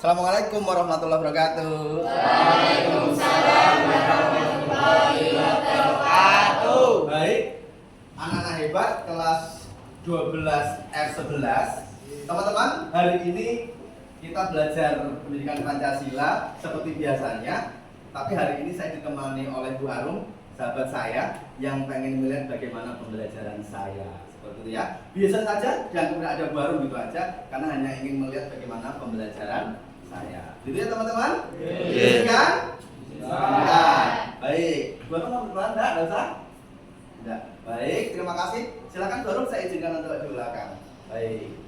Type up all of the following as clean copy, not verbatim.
Assalamualaikum warahmatullahi wabarakatuh. Waalaikumsalam warahmatullahi wabarakatuh. Baik, anak-anak hebat kelas 12 F11. Teman-teman, hari ini kita belajar pendidikan Pancasila seperti biasanya. Tapi hari ini saya ditemani oleh Bu Arum, sahabat saya, yang pengen melihat bagaimana pembelajaran saya. Seperti itu ya. Biasa saja, jangan kemudian ada Bu Arum gitu aja, karena hanya ingin melihat bagaimana pembelajaran saya. Gitu ya teman-teman? Iya kan? Nah, baik. Bu Arum mau enggak usah? Enggak. Baik, terima kasih. Silakan Bu Arum, saya izinkan untuk di belakang. Baik.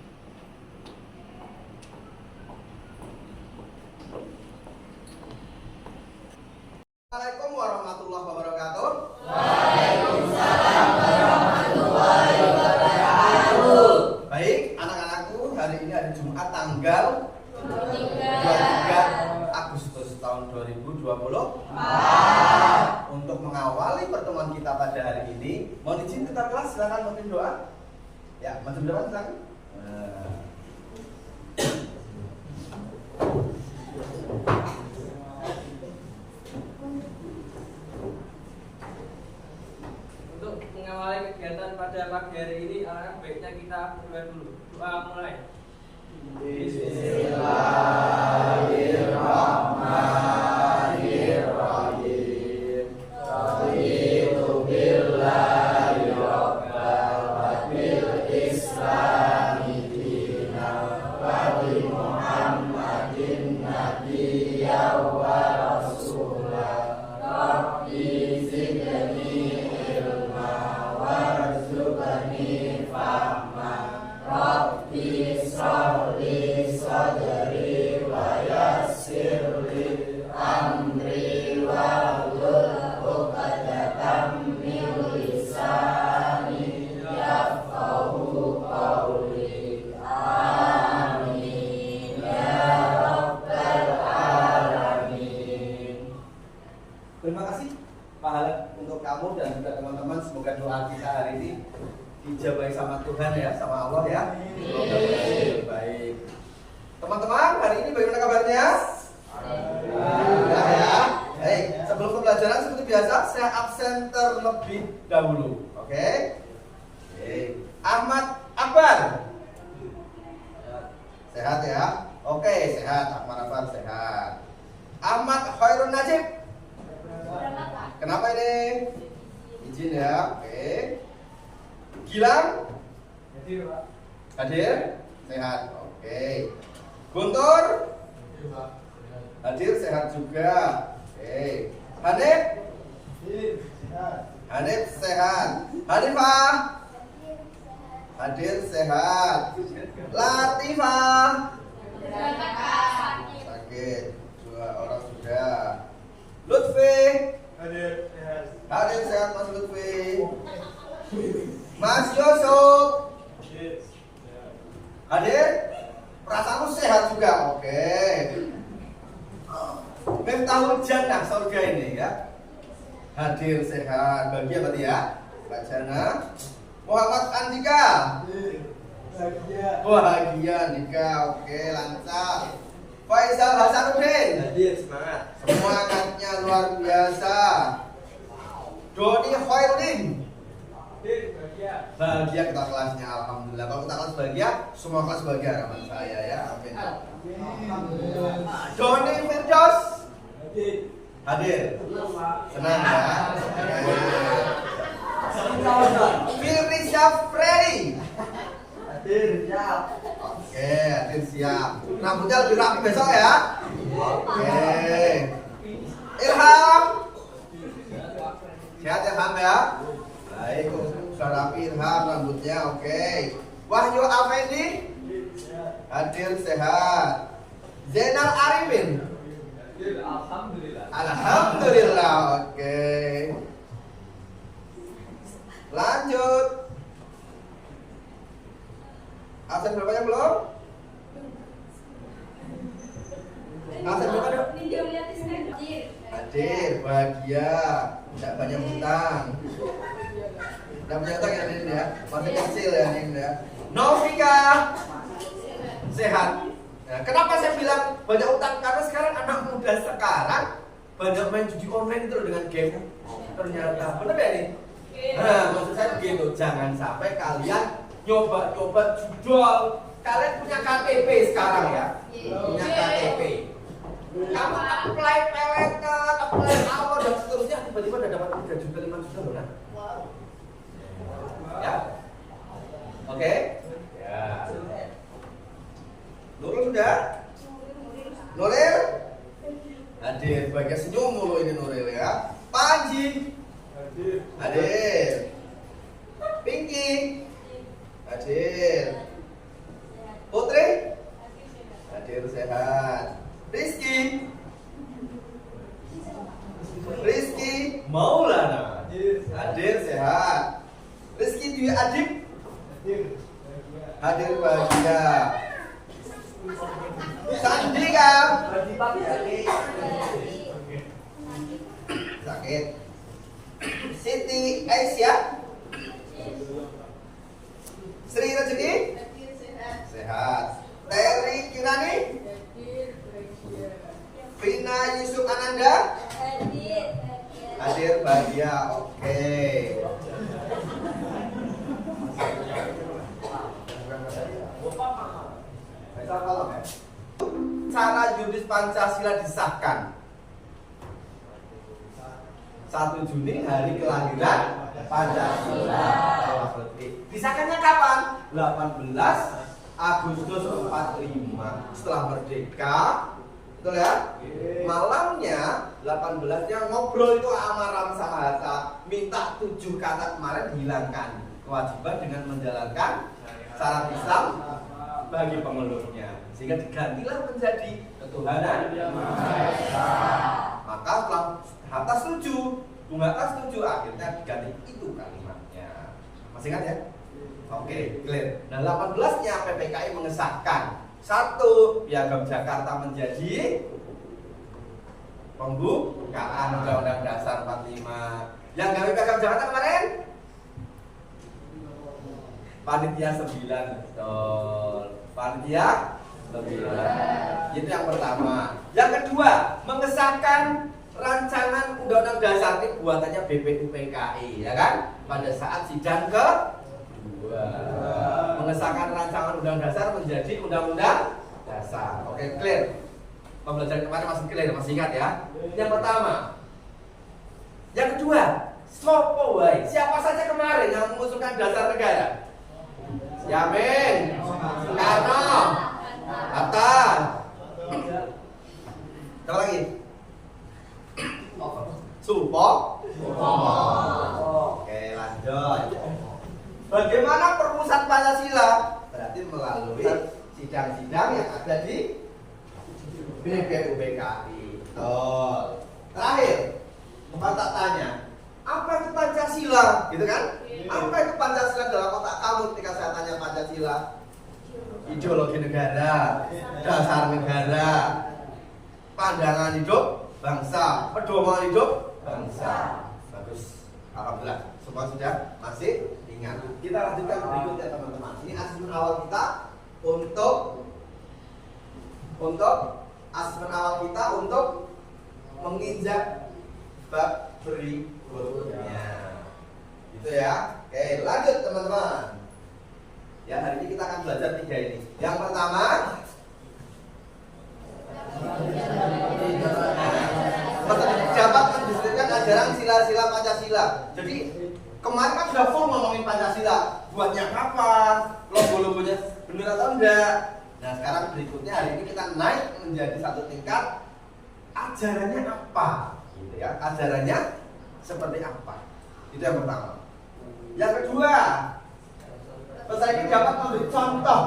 Assalamualaikum warahmatullahi wabarakatuh. Waalaikumsalam warahmatullahi wabarakatuh. Baik, anak-anakku, hari ini hari Jumat tanggal 23 Agustus tahun 2020. Untuk mengawali pertemuan kita pada hari ini, mohon izin kita kelas, silakan memimpin doa. Ya, maju depan silakan. Untuk mengawali kegiatan pada pagi hari ini, alangkah baiknya kita berdoa dulu. Doa mulai. Bismillahirrahmanirrahim. Raditu billahi rabbal wa bil islami dinan wa bi Muhammadin nabiyyan wa rasulah. Rabbi zidni ilma warzuqni fahma. Rabbi sholli sadri wa yassirli amri wahlul 'uqdatam min lisani yafqahu qawli. Amin ya rabbal alamin. Terima kasih pahala untuk kamu dan juga teman-teman. Semoga doa kita hari ini dijabahi sama Tuhan ya, sama Allah ya. Semoga berhasil. Baik. Teman-teman, hari ini bagaimana kabarnya? Alhamdulillah ya. Baik, sebelum pembelajaran seperti biasa, saya absen terlebih dahulu. Oke? Oke. Ahmad Akbar. Sehat ya? Oke, sehat. Ahmad Akbar sehat. Ahmad Khairun Najib. Kenapa ini? Izin ya. Oke. Gilang? Hadir, Pak. Hadir? Sehat. Oke. Guntur? Hadir, sehat juga. Oke. Hanif? Hanif sehat. Hanifah? Hadir, sehat. Latifah? Sakit. Dua orang sudah. Lutfi? Hadir, sehat. Hadir, sehat Mas Lutfi. Mas Yusuf? Hadir? Perasaanmu sehat juga? Oke. Miftahul Jannah, surga ini ya. Hadir, sehat. Bahagia berarti ya. Mbak Jana. Muhammad Andika? Bahagia Andika. Oke, lancar. Faisal Hasanuddin? Hadir, semangat. Semangatnya luar biasa. Doni Khairuddin? Hadir, bahagia. Bahagia kita kelasnya, alhamdulillah. Kalau kita kelas bahagia, semua kelas bahagia harapan saya ya. Amin. Doni Firdaus? Hadir. Hadir. Senang ya. Firly Syafredi? Hadir, siap. Oke, hadir siap. Rambutnya lebih rapi besok ya. Oke. Ilham? Sehat ya Ilham ya. Baik, sudah rapi Ilham rambutnya. Oke. Wahyu Afendi? Hadir sehat. Zainal Arifin? Hadir, alhamdulillah. Alhamdulillah. Oke. Lanjut. Absen berapa belum? Absen berapa dong? Hadir, bahagia, tidak banyak hutang. Tidak banyak hutang ya Nin ya, masih kecil ya Nin ya. Novika sehat. Ya, Nah, kenapa saya bilang banyak utang? Karena sekarang anak muda sekarang banyak main judi online itu loh dengan game. Ternyata benar ya nih? Nah, maksud saya begitu. Jangan sampai kalian nyoba-nyoba judol. Kalian punya KTP sekarang ya? Punya KTP. Kamu apply pelekan, apply apa dan seterusnya, tiba-tiba udah dapat 3 juta, 5 juta loh, nah. Ya? Oke? Ya. Nurul sudah? Nuril? Hadir, bagian senyum mulu ini Nuril ya. Panji? Hadir. Pinky? Hadir. Putri? Hadir sehat. Rizky? Rizky Maulana? Hadir sehat. Rizky Dwi Adib? Hadir bahagia. Sandika? Sakit. Siti Aisyah? Sri Rezeki? Sehat. Terry Kirani? Vina Yusuf Ananda? Hadir bahagia. Oke. Cara Yudis Pancasila disahkan 1 Juni hari kelahiran Pancasila. Disahkannya kapan? 18 Agustus 45 setelah merdeka. Betul ya? Malamnya 18-nya ngobrol itu Amaram Samahata, minta 7 kata kemarin hilangkan. Kewajiban dengan menjalankan syarat Islam bagi pengelulnya, sehingga digantilah menjadi ketuhanan. Maka setelah Hatta setuju, Bung Hatta setuju, akhirnya diganti itu kalimatnya. Masih ingat ya? Oke, clear. Nah, 18-nya PPKI mengesahkan 1. Piagam Jakarta menjadi pembukaan Undang-Undang Dasar 45. Yang gawe Piagam Jakarta kemarin? Panitia 9, betul. Panitia 9. Itu yang pertama. Yang kedua, mengesahkan rancangan Undang-Undang Dasar ini buatannya BPUPKI, ya kan? Pada saat sidang ke-2. Mengesahkan rancangan Undang-Undang Dasar menjadi Undang-Undang Dasar. Oke, clear. Pembelajaran kemarin masih clear, masih ingat ya? Yang pertama. Yang kedua, sopo wae. Siapa saja kemarin yang mengusulkan dasar negara? Yamin, Soekarno, Hatta. Apa lagi? Supo. Oke, lanjut. Bagaimana perumusan Pancasila? Berarti melalui sidang-sidang yang ada di BPUPKI. Terakhir, Bapak tak tanya, apa itu Pancasila? Gitu kan? Apa itu Pancasila dalam otak kamu ketika saya tanya Pancasila? Ideologi negara, dasar negara, pandangan hidup bangsa, pedoman hidup bangsa. Bagus, alhamdulillah. Semua sudah masih ingat. Kita lanjutkan berikutnya teman-teman. Ini asesmen awal kita untuk asesmen awal kita untuk menginjak bab berikutnya. Gitu ya. Oke, lanjut teman-teman. Ya, hari ini kita akan belajar 3 ini. Yang pertama, dapat mendiskusikan ajaran sila-sila Pancasila. Jadi kemarin kan sudah full ngomongin Pancasila. Buatnya kapan? Logo-logonya benar atau enggak? Nah, sekarang berikutnya hari ini kita naik menjadi 1 tingkat. Ajarannya apa? Gitu ya. Ajarannya seperti apa? Itu yang pertama. Yang kedua, peserta ini dapat memberi contoh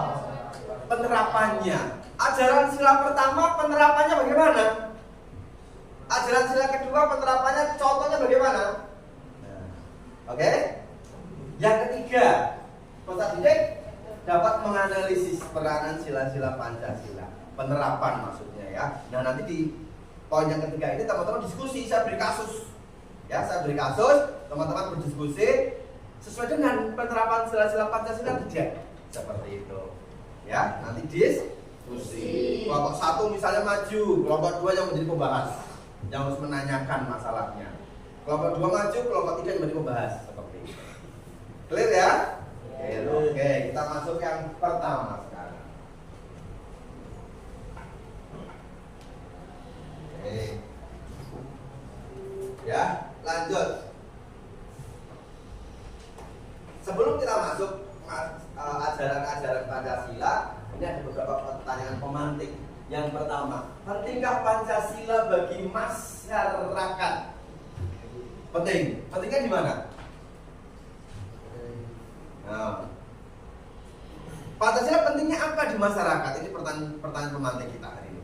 penerapannya. Ajaran sila pertama penerapannya bagaimana? Ajaran sila kedua penerapannya contohnya bagaimana? Oke? Yang ketiga, peserta didik dapat menganalisis peranan sila-sila Pancasila, penerapan maksudnya ya. Nah, nanti di poin yang ketiga ini teman-teman diskusi, saya beri kasus. Ya, saya beri kasus, teman-teman berdiskusi sesuai dengan penerapan sila-sila Pancasila tidak? Seperti itu. Ya, nanti diskusi. Kelompok 1 misalnya maju, kelompok 2 yang menjadi pembahas, yang harus menanyakan masalahnya. Kelompok 2 maju, kelompok 3 yang menjadi pembahas. Seperti itu. Clear ya? Oke, kita masuk yang pertama sekarang. Oke. Ya, lanjut. Sebelum kita masuk ajaran-ajaran Pancasila, ini ada beberapa pertanyaan pemantik. Yang pertama, pentingkah Pancasila bagi masyarakat? Penting. Pentingnya di mana? Nah, Pancasila pentingnya apa di masyarakat? Ini pertanyaan pemantik kita hari ini.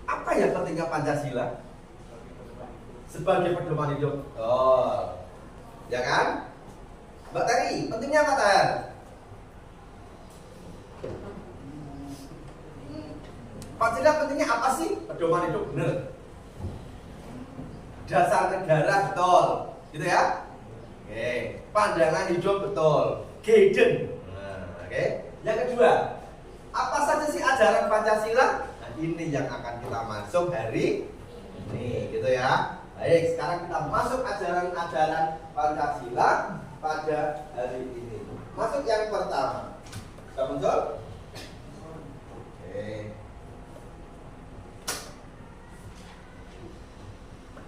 Apa ya pentingnya Pancasila? Sebagai pedoman hidup. Oh, ya kan? Mbak Teri, pentingnya apa Ter? Pancasila pentingnya apa sih? Pedoman hidup, bener. Dasar negara, betul. Gitu ya? Oke. Pandangan hidup, betul. Guidance. Nah, oke. Yang kedua, apa saja sih ajaran Pancasila? Nah, ini yang akan kita masuk hari ini, gitu ya. Baik, sekarang kita masuk ajaran-ajaran Pancasila pada hari ini. Masuk yang pertama. Sudah muncul? Oke.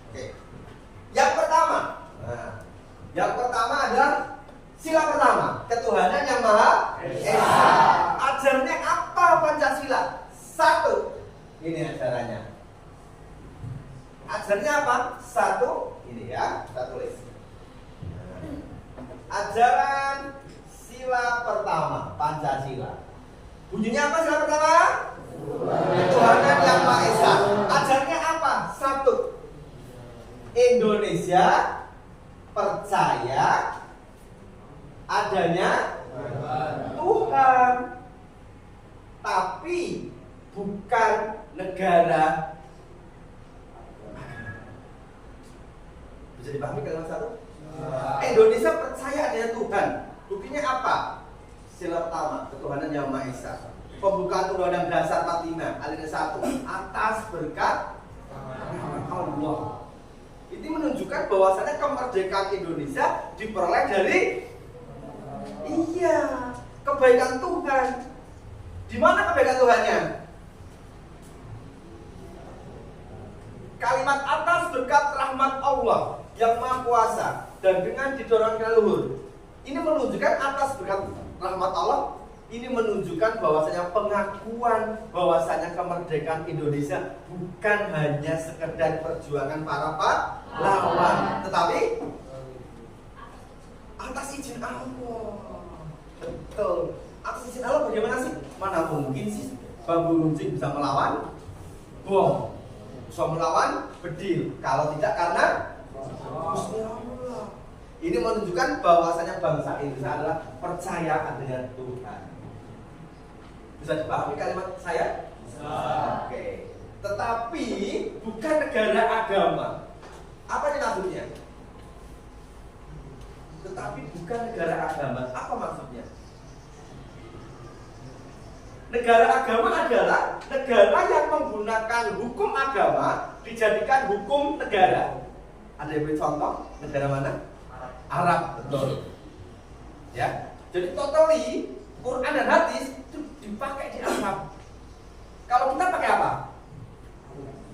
Oke. Yang pertama. Nah, yang pertama adalah sila pertama, ketuhanan yang Maha Esa. Ajarnya apa Pancasila? 1. Ini ajarannya. Ajarnya apa? 1. Ini ya, kita tulis. Ajaran sila pertama Pancasila. Bunyinya apa sila pertama? Ketuhanan yang Maha Esa. Ajarnya apa? 1. Indonesia percaya adanya Tuhan, tapi bukan negara. Bisa dipahami kalimat 1? Indonesia percaya adanya Tuhan. Buktinya apa? Sila pertama, ketuhanan yang Maha Esa. Pembukaan Undang-Undang Dasar 45 alinea 1 atas berkat Allah. Ini menunjukkan bahwasanya kemerdekaan Indonesia diperoleh dari kebaikan Tuhan. Di mana kebaikan Tuhannya? Kalimat atas berkat rahmat Allah yang Maha Kuasa dan dengan didorongkan leluhur. Ini menunjukkan atas berkat rahmat Allah. Ini menunjukkan bahwasanya pengakuan bahwasanya kemerdekaan Indonesia bukan hanya sekedar perjuangan para pahlawan, tetapi atas izin Allah. Betul. Atas izin Allah bagaimana sih? Mana mungkin sih bambu runcing bisa melawan bom, bisa melawan bedil? Kalau tidak karena Gusti Allah. Ini menunjukkan bahwasanya bangsa Indonesia adalah percaya dengan Tuhan. Bisa dipahami kalimat saya? Oke. Tetapi bukan negara agama. Apa ini maksudnya? Tetapi bukan negara agama. Apa maksudnya? Negara agama adalah negara yang menggunakan hukum agama dijadikan hukum negara. Ada yang beri contoh? Negara mana? Arab, betul. Ya. Jadi totally Quran dan hadis itu dipakai di Arab. Kalau kita pakai apa?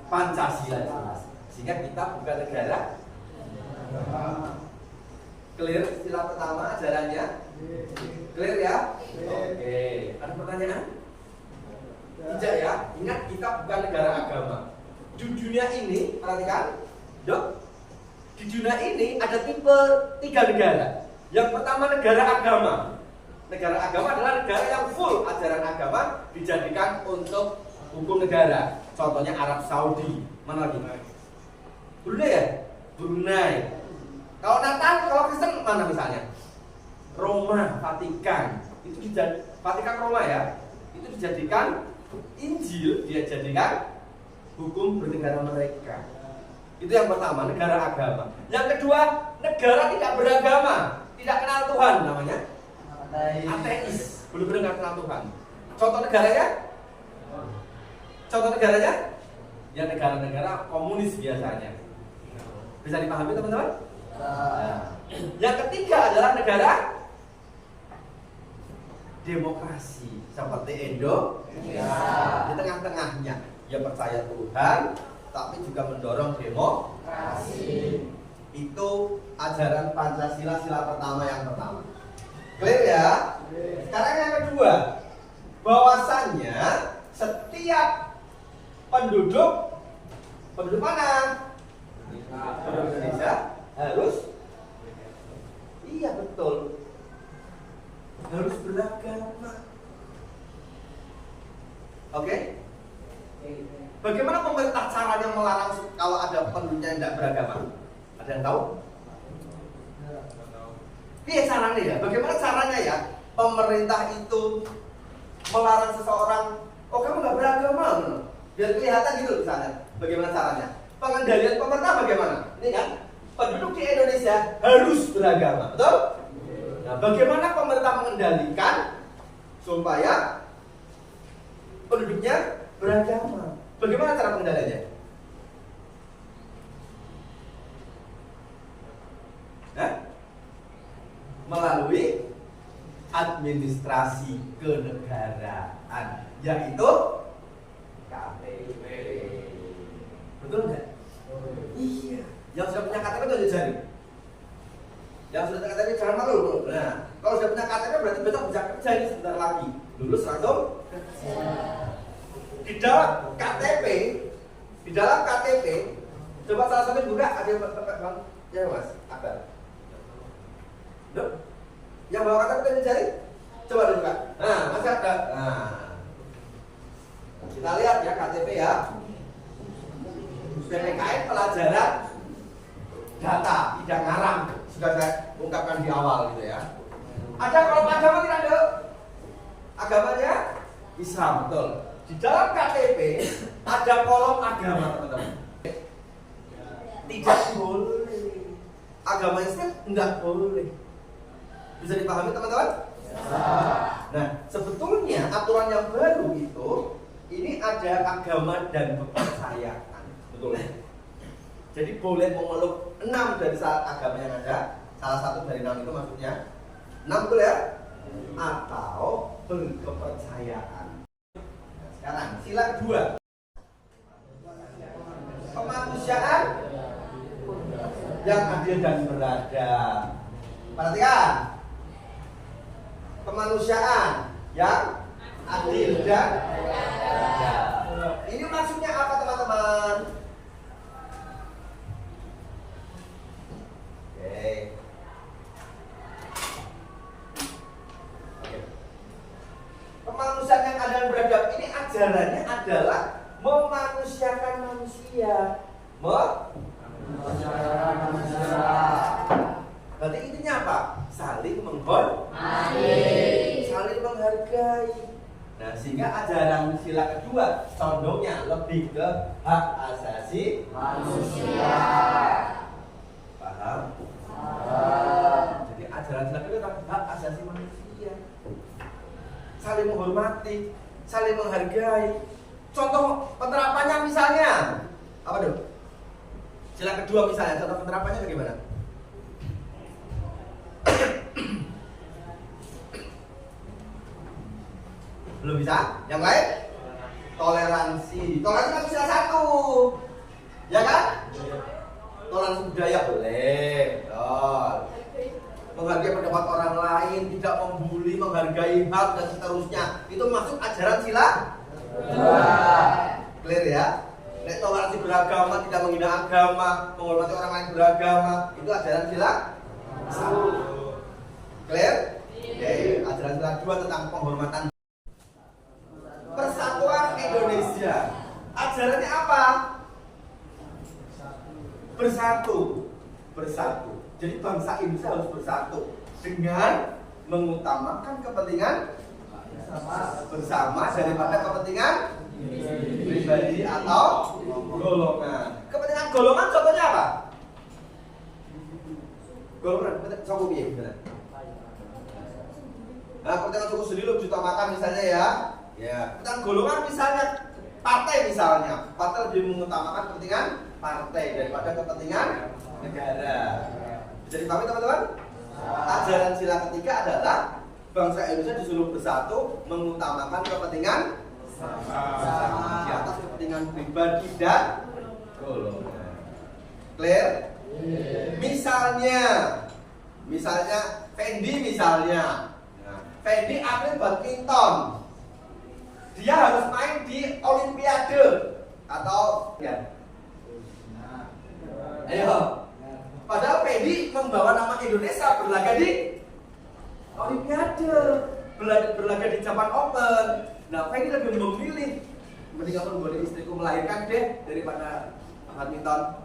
Pancasila jelas. Sehingga kita bukan negara. Clear istilah pertama ajarannya? Clear ya? Oke. Ada pertanyaan? Tidak ya? Ingat kita bukan negara agama. Di dunia ini, perhatikan, Dok. Di dunia ini ada tipe 3 negara. Yang pertama negara agama. Negara agama adalah negara yang full ajaran agama dijadikan untuk hukum negara. Contohnya Arab Saudi. Mana lagi? Brunei ya? Brunei. Kalau Natal, kalau Kristen mana misalnya? Roma, Vatikan. Itu Vatikan Roma ya. Itu dijadikan Injil, dia jadikan hukum bernegara mereka. Itu yang pertama, negara agama. Yang kedua, negara tidak beragama, tidak kenal Tuhan, namanya ateis. benar-benar nggak kenal Tuhan. Contoh negaranya? Contoh negaranya? Ya negara-negara komunis biasanya. Bisa dipahami teman-teman? Nah. Yang ketiga adalah negara demokrasi seperti Indonesia. Di tengah-tengahnya dia percaya Tuhan, tapi juga mendorong demokrasi. Itu ajaran Pancasila, sila pertama yang pertama. Clear ya? Sekarang yang kedua, bahwasannya setiap penduduk mana? Penduduk Indonesia harus, iya betul, harus beragama. Oke? Bagaimana pemerintah caranya melarang kalau ada penduduknya yang tidak beragama? Ada yang tahu? Iya caranya ya. Bagaimana caranya ya pemerintah itu melarang seseorang, oh kamu nggak beragama, biar kelihatan gitu misalnya. Bagaimana caranya? Pengendalian pemerintah bagaimana? Ini kan penduduk di Indonesia harus beragama, betul? Nah, bagaimana pemerintah mengendalikan supaya penduduknya beragama? Bagaimana cara pengendaliannya? Melalui administrasi kenegaraan, yaitu KTP. Betul nggak? Iya. Yang sudah punya KTP tunjuk jari. Yang sudah punya KTP jangan malu. Nah, kalau sudah punya KTP berarti besok bisa kerja ini sebentar lagi. Lulus langsung kerja. Di dalam KTP, coba salah satu buka, ada yang bang, ya mas, Akbar. Duh, yang bawa KTP tunjuk jari, coba dibuka. Nah, masih ada. Nah, kita lihat ya KTP ya. PPKN pelajaran data, tidak ngarang, sudah saya ungkapkan di awal gitu ya. Ada kolom agama tidak ada? Agamanya Islam, betul. Di dalam KTP ada kolom agama, teman-teman. Tidak boleh. Agama Islam enggak boleh. Bisa dipahami teman-teman? Nah, sebetulnya aturan yang baru itu ini ada agama dan kepercayaan. Betul. Jadi boleh memeluk 6 dari agama yang ada. Salah satu dari 6 itu maksudnya 6 betul ya? Atau berkepercayaan. Nah, sekarang sila kedua, kemanusiaan yang adil dan beradab. Perhatikan, kemanusiaan yang adil dan beradab. Ini maksudnya apa teman-teman? Kemanusiaan yang adil dan beradab ini ajarannya adalah memanusiakan manusia. Memanusiakan manusia. Berarti intinya apa? Saling menghormati, saling menghargai. Nah, sehingga ajaran sila kedua condongnya lebih ke hak asasi manusia. Paham? Jadi ajaran sila kedua tentang hak asasi manusia. Saling menghormati, saling menghargai. Contoh penerapannya misalnya apa dong? Sila kedua misalnya, contoh penerapannya bagaimana? Belum bisa? Yang lain? Toleransi. Toleransi kan sila 1, ya kan? Toleransi budaya boleh. Betul. Menghargai pendapat orang lain, tidak membuli, menghargai hak dan seterusnya. Itu masuk ajaran sila 2. Clear ya? Nek toleransi beragama, tidak menghina agama, menghormati orang lain beragama, itu ajaran sila 1. Clear? Oke, ajaran sila 2 tentang penghormatan. Persatuan Indonesia. Ajarannya apa? Bersatu. Bersatu. Jadi bangsa Indonesia harus bersatu dengan mengutamakan kepentingan bersama daripada kepentingan pribadi atau golongan. Kepentingan golongan contohnya apa? Golongan, coba piye bener. Nah, kepentingan suku sendiri lebih diutamakan misalnya ya. Ya, kepentingan golongan misalnya, partai misalnya. Partai lebih mengutamakan kepentingan partai daripada kepentingan negara. Bisa dipahami teman-teman? Ajaran sila ketiga adalah bangsa Indonesia disuruh bersatu mengutamakan kepentingan bersama di atas kepentingan pribadi dan golongan. Clear? Misalnya Fendi misalnya. Nah, Fendi atlet badminton. Dia harus main di Olimpiade atau ya. Ayo. Padahal Fendi membawa nama Indonesia berlaga di Olimpiade, berlaga di Japan Open. Nah, Fendi lebih memilih mending aku boleh istriku melahirkan deh daripada badminton.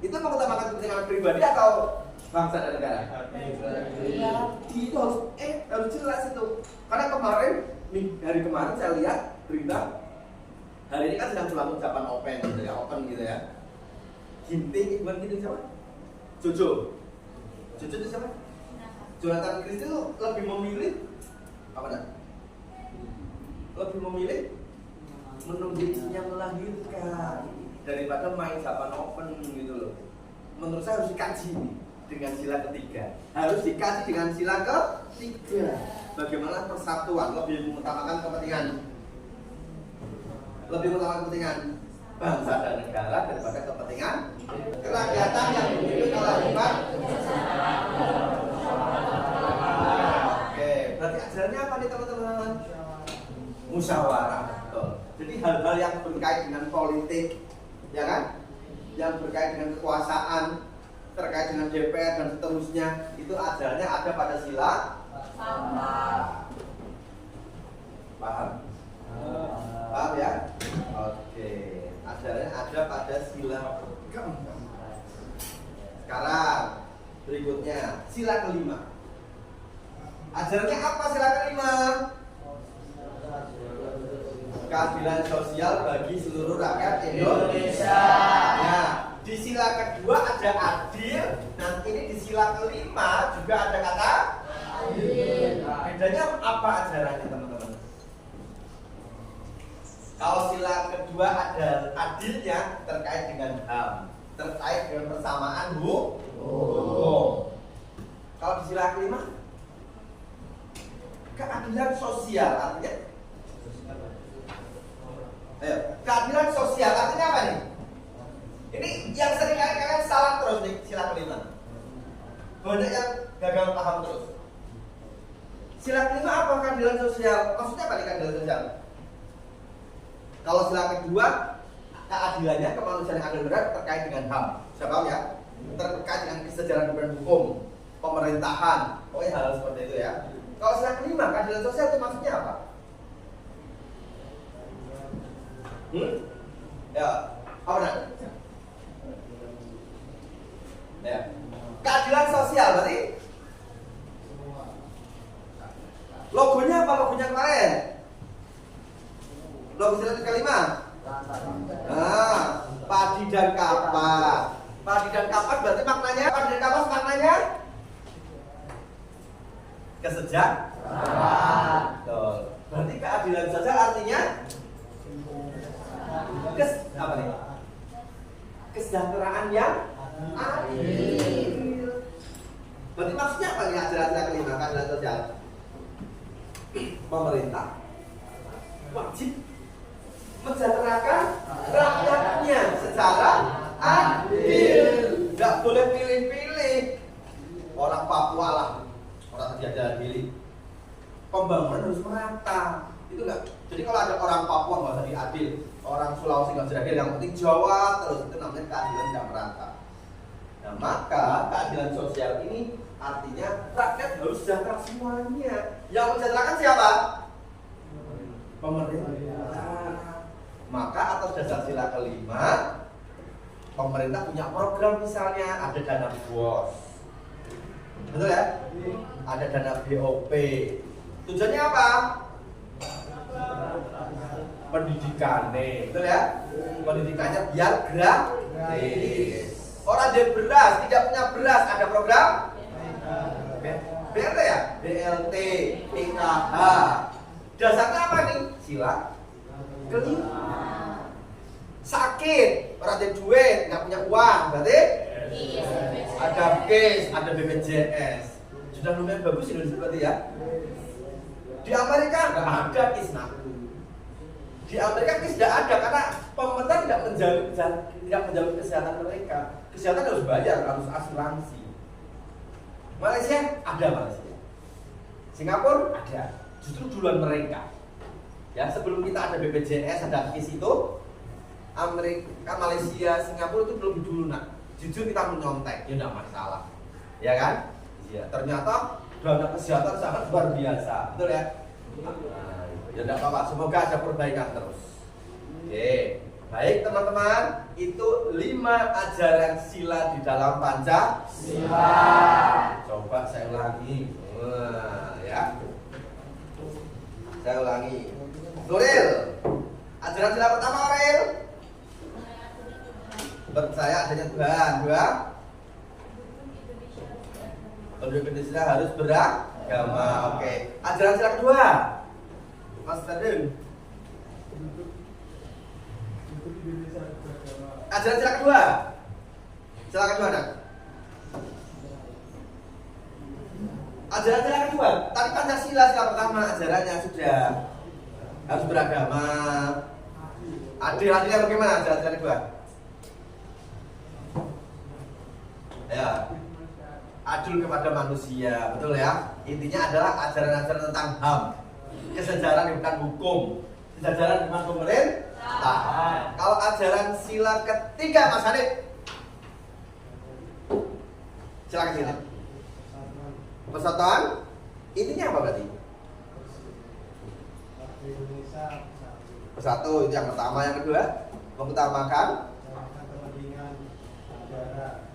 Itu mengutamakan kepentingan pribadi atau bangsa dan negara? Itu harus jelas itu. Karena hari kemarin saya lihat berita, hari ini kan sedang berlangsung Japan Open gitu ya, gitu ya. Ginting, bukan Ginting siapa? Jojo itu siapa? Jonathan Christie itu lebih memilih apa nak? Lebih memilih menunggu istrinya melahirkan daripada main Japan Open gitu loh. Menurut saya harus dikaji dengan sila ketiga. Harus dikaji dengan sila ketiga. Bagaimana persatuan lebih mengutamakan kepentingan bangsa dan negara daripada kepentingan kerakyatan yang dimiliki oleh umat. Oke, berarti ajarannya apa nih teman-teman? Musyawarah. Betul. Jadi hal-hal yang berkait dengan politik, ya kan? Yang berkait dengan kekuasaan, terkait dengan DPR dan seterusnya, itu ajarannya ada pada sila. Paham? Paham ya? Oke. Ajarannya ada pada sila keempat. Sekarang berikutnya sila kelima. Ajarannya apa sila kelima? Keadilan sosial bagi seluruh rakyat Indonesia. Nah, di sila kedua ada adil. Nanti ini di sila kelima juga ada kata adil. Bedanya apa ajarannya teman-teman? Kalau sila kedua ada adilnya terkait dengan HAM, terkait dengan persamaan hukum. Kalau di sila kelima keadilan sosial artinya, ayo, keadilan sosial artinya apa nih? Ini yang sering kalian salah terus nih sila kelima. Banyak yang gagal paham terus. Sila kelima apa keadilan sosial? Maksudnya apa nih keadilan sosial? Kalau sila kedua keadilannya kemanusiaan yang adil benar terkait dengan HAM. Siapa tahu ya? Terkait dengan kesejahteraan dan hukum, pemerintahan, pokoknya hal seperti itu ya. Kalau sila kelima keadilan sosial itu maksudnya apa? Ya, apa nak? Ya, keadilan sosial berarti logonya apa? Logonya kemarin? Logo sila kelima. Nah, padi dan kapas. Padi dan kapas berarti maknanya, padi dan kapas maknanya kesejahteraan. Betul. Berarti keadilan sosial artinya apa nih? Kesejahteraan yang adil. Berarti maksudnya apa nih ajaran kelima keadilan sosial? Pemerintah wajib mensejahterakan rakyatnya secara adil. Tidak boleh pilih-pilih. Orang Papua lah, orang tidak pilih. Pembangunan harus merata. Itu enggak. Jadi kalau ada orang Papua nggak usah diadil, orang Sulawesi nggak usah diadil, yang penting Jawa terus, itu namanya keadilan tidak merata. Nah, maka keadilan sosial ini artinya rakyat harus sejahtera semuanya. Yang mensejahterakan siapa? Pemerintah. Maka atas dasar sila kelima, pemerintah punya program misalnya ada dana BOS, betul ya? Ada dana BOP. Tujuannya apa? Pendidikan nih, betul ya? Pendidikannya biar gratis. Orang ada beras, tidak punya beras, ada program BLT ya? BLT. usaha. Dasarnya apa nih? Sila kelima. Sakit, orang ada duit, nggak punya uang, berarti ada KIS, ada BPJS. Sudah lumayan bagus Indonesia berarti ya. Di Amerika nggak ada KIS, nah. Di Amerika KIS tidak ada karena pemerintah tidak menjamin kesehatan mereka. Kesehatan harus bayar, harus asuransi. Malaysia ada Malaysia. Singapura ada. Justru duluan mereka. Ya, sebelum kita ada BPJS, ada KIS itu, Amerika, Malaysia, Singapura itu lebih dulu nak. Jujur kita menyontek, ya tidak masalah, ya kan? Ya, ternyata dana kesehatan sangat luar biasa, betul ya? Nah, ya tidak apa-apa, semoga ada perbaikan terus. Oke, baik teman-teman, itu 5 ajaran sila di dalam Pancasila. Coba saya ulangi, ya. Saya ulangi. Nuril, ajaran sila pertama Nuril. Percaya adanya Tuhan. 2, penduduk Indonesia harus beragama. Oke. Ajaran sila kedua, Mas Ferdin. Ajaran sila kedua. Sila kedua nak. Ajaran sila kedua. Tadi Pancasila sila pertama ajarannya sudah harus beragama. Adil-adilnya bagaimana ajaran sila kedua? Ya, adil kepada manusia, betul ya. Intinya adalah ajaran-ajaran tentang HAM, kesejaran bukan hukum, kesejaran bukan pemerintah. Kalau ajaran sila ketiga Mas Hanif, silakan sini. Persatuan, intinya apa berarti? Bersatu itu yang pertama, yang kedua mengutamakan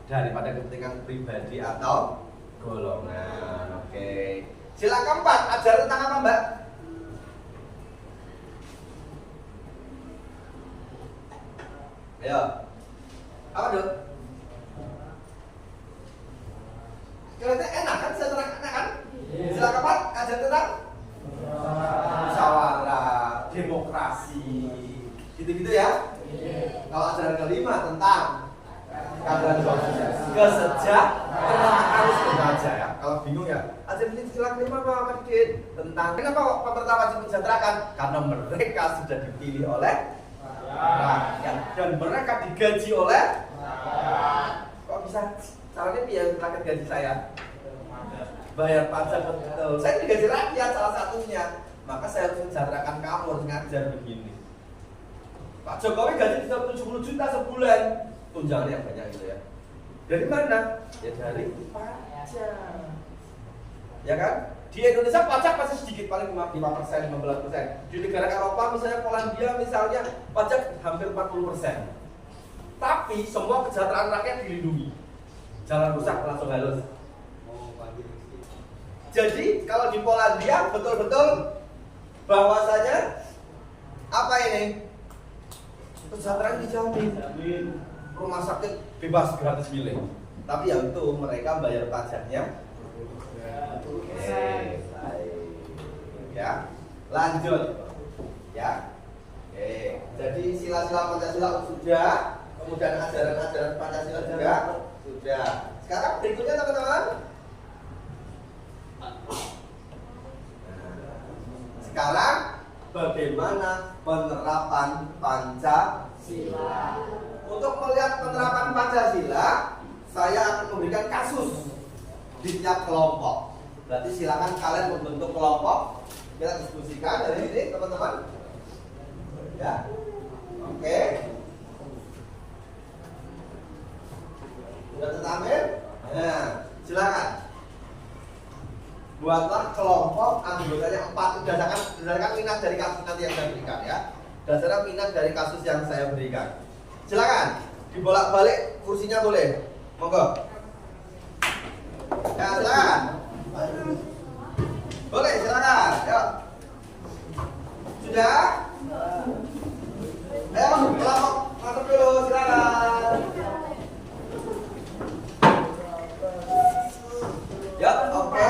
daripada kepentingan pribadi atau golongan. Oke. Sila keempat, ajaran tentang apa, Mbak? Ayo. Apa dong? Kelihatannya enak kan? Saya terang enak kan? Sila keempat, ajaran tentang musyawarah, demokrasi, gitu-gitu ya. Kalau ajaran kelima tentang kesejahteraan harus membaca ya. Kalau bingung ya, ajaran sila kelima apa Didin? Tentang kenapa kok pemerintah wajib mensejahterakan? Karena mereka sudah dipilih oleh rakyat dan mereka digaji oleh rakyat. Kok bisa? Caranya biar rakyat gaji saya? Bayar pajak betul. Saya digaji rakyat salah satunya. Maka saya harus mensejahterakan kamu, harus ngajar begini. Pak Jokowi gaji 70 juta sebulan. Tunjangan yang banyak gitu ya. Dari mana? Ya dari pajak. Ya kan? Di Indonesia pajak masih sedikit, paling 5%, 15%. Di negara Eropa misalnya Polandia misalnya pajak hampir 40%. Tapi semua kesejahteraan rakyat dilindungi. Jalan rusak langsung halus. Jadi kalau di Polandia betul-betul bahwasanya apa ini? Kesejahteraan dijamin. Rumah sakit bebas gratis milik. Tapi ya itu mereka bayar pajaknya. Oke, ya, lanjut, ya. Oke, jadi sila-sila Pancasila sudah, kemudian ajaran-ajaran Pancasila juga sudah. Sekarang berikutnya teman-teman. Sekarang bagaimana penerapan Pancasila? Untuk melihat penerapan Pancasila, saya akan memberikan kasus di tiap kelompok. Berarti silakan kalian membentuk kelompok, kita diskusikan dari sini teman-teman. Ya, oke. Sudah tertampil? Nah, silakan. Buatlah kelompok anggotanya 4 berdasarkan minat dari kasus nanti yang saya berikan ya. Berdasarkan minat dari kasus yang saya berikan. Silakan dibolak-balik kursinya boleh. Monggo. Ya, silakan. Boleh, silakan. Yuk. Sudah? Ayo, kelompok masuk dulu, silakan. Ya, oke.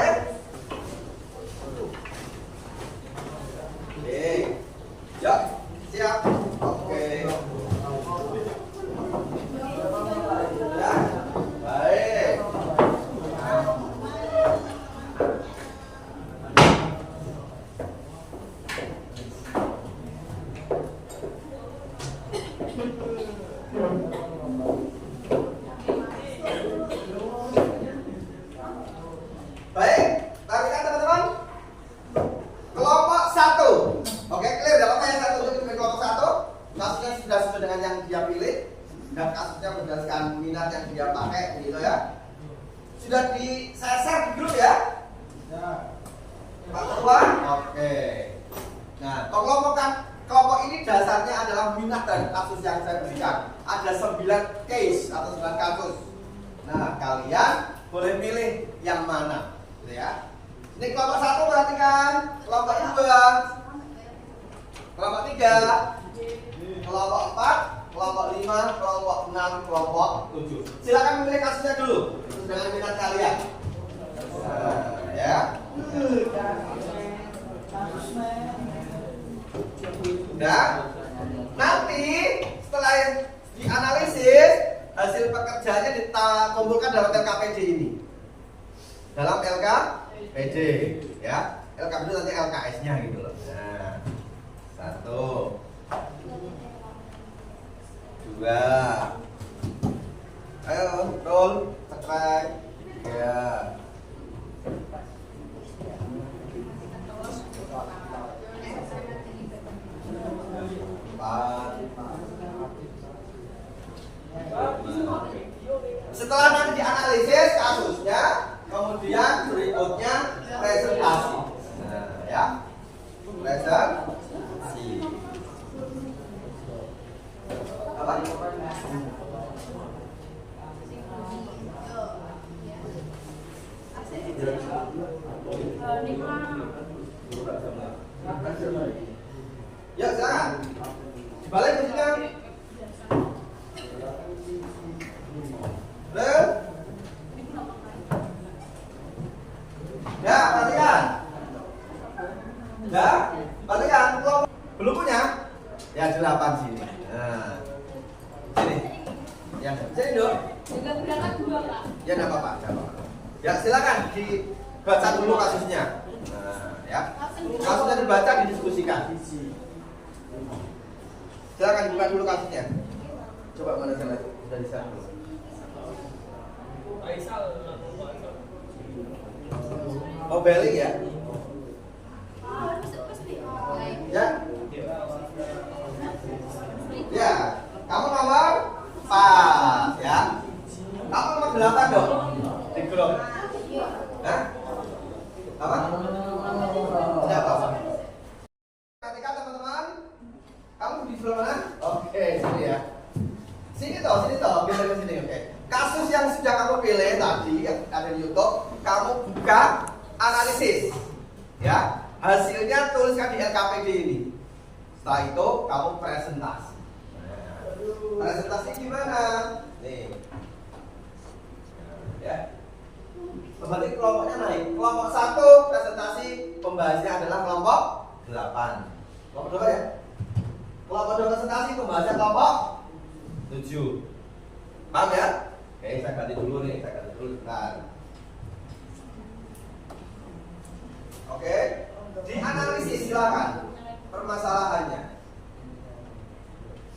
Sudah disasar di grup ya? Pak Ketua? Oke. Nah, kelompok ini dasarnya adalah minat dan kasus yang saya berikan. Ada 9 case atau 9 kasus. Nah, kalian boleh pilih yang mana, gitu ya. Ini kelompok 1 perhatikan, kelompok 2, kelompok 3, kelompok 4, kelompok 5, kelompok 6, kelompok 7. Silakan memilih kasusnya dulu dengan minat kalian. Ya. Udah. Nanti setelah dianalisis, hasil pekerjaannya dikumpulkan dalam LKPD ini. Dalam LKPD, ya. LKPD nanti LKS-nya gitu loh. Nah, 1, 2, ayo roll, cekrek, 3, 4. Setelah nanti dianalisis kasusnya, kemudian berikutnya presentasi. Nah, ya, presentasi. Apa? Ya, silakan. Dibalik musiknya. Ya, perhatikan. Ya, perhatikan. Belum punya? Ya, 8 sini. Nah, sini. Ya, sini dong. Ya, enggak apa-apa, Ya, silakan dibaca dulu kasusnya. Nah, ya. Kasusnya dibaca, didiskusikan. Silakan buka dulu kasusnya. Coba mana sana? Sudah di sana dulu. Oh, belling ya? Ya. Ya, kamu nomor 4 ya. Kamu nomor 8 dong. Di grup. Hah? Apa? Tidak apa-apa. Perhatikan teman-teman. Kamu di sebelah mana? Oke, sini ya. Sini toh, biar ke sini. Oke. Kasus yang sudah kamu pilih tadi yang ada di YouTube, kamu buka analisis. Ya. Hasilnya tuliskan di LKPD ini. Setelah itu kamu presentasi. Presentasi gimana? Nih. Ya. Berarti kelompoknya naik. Kelompok 1 presentasi pembahasnya adalah kelompok 8. Kelompok 2 ya? Kelompok 2 presentasi pembahasnya kelompok 7. Paham ya? Oke, saya ganti dulu nih, bentar. Oke, dianalisis silakan permasalahannya.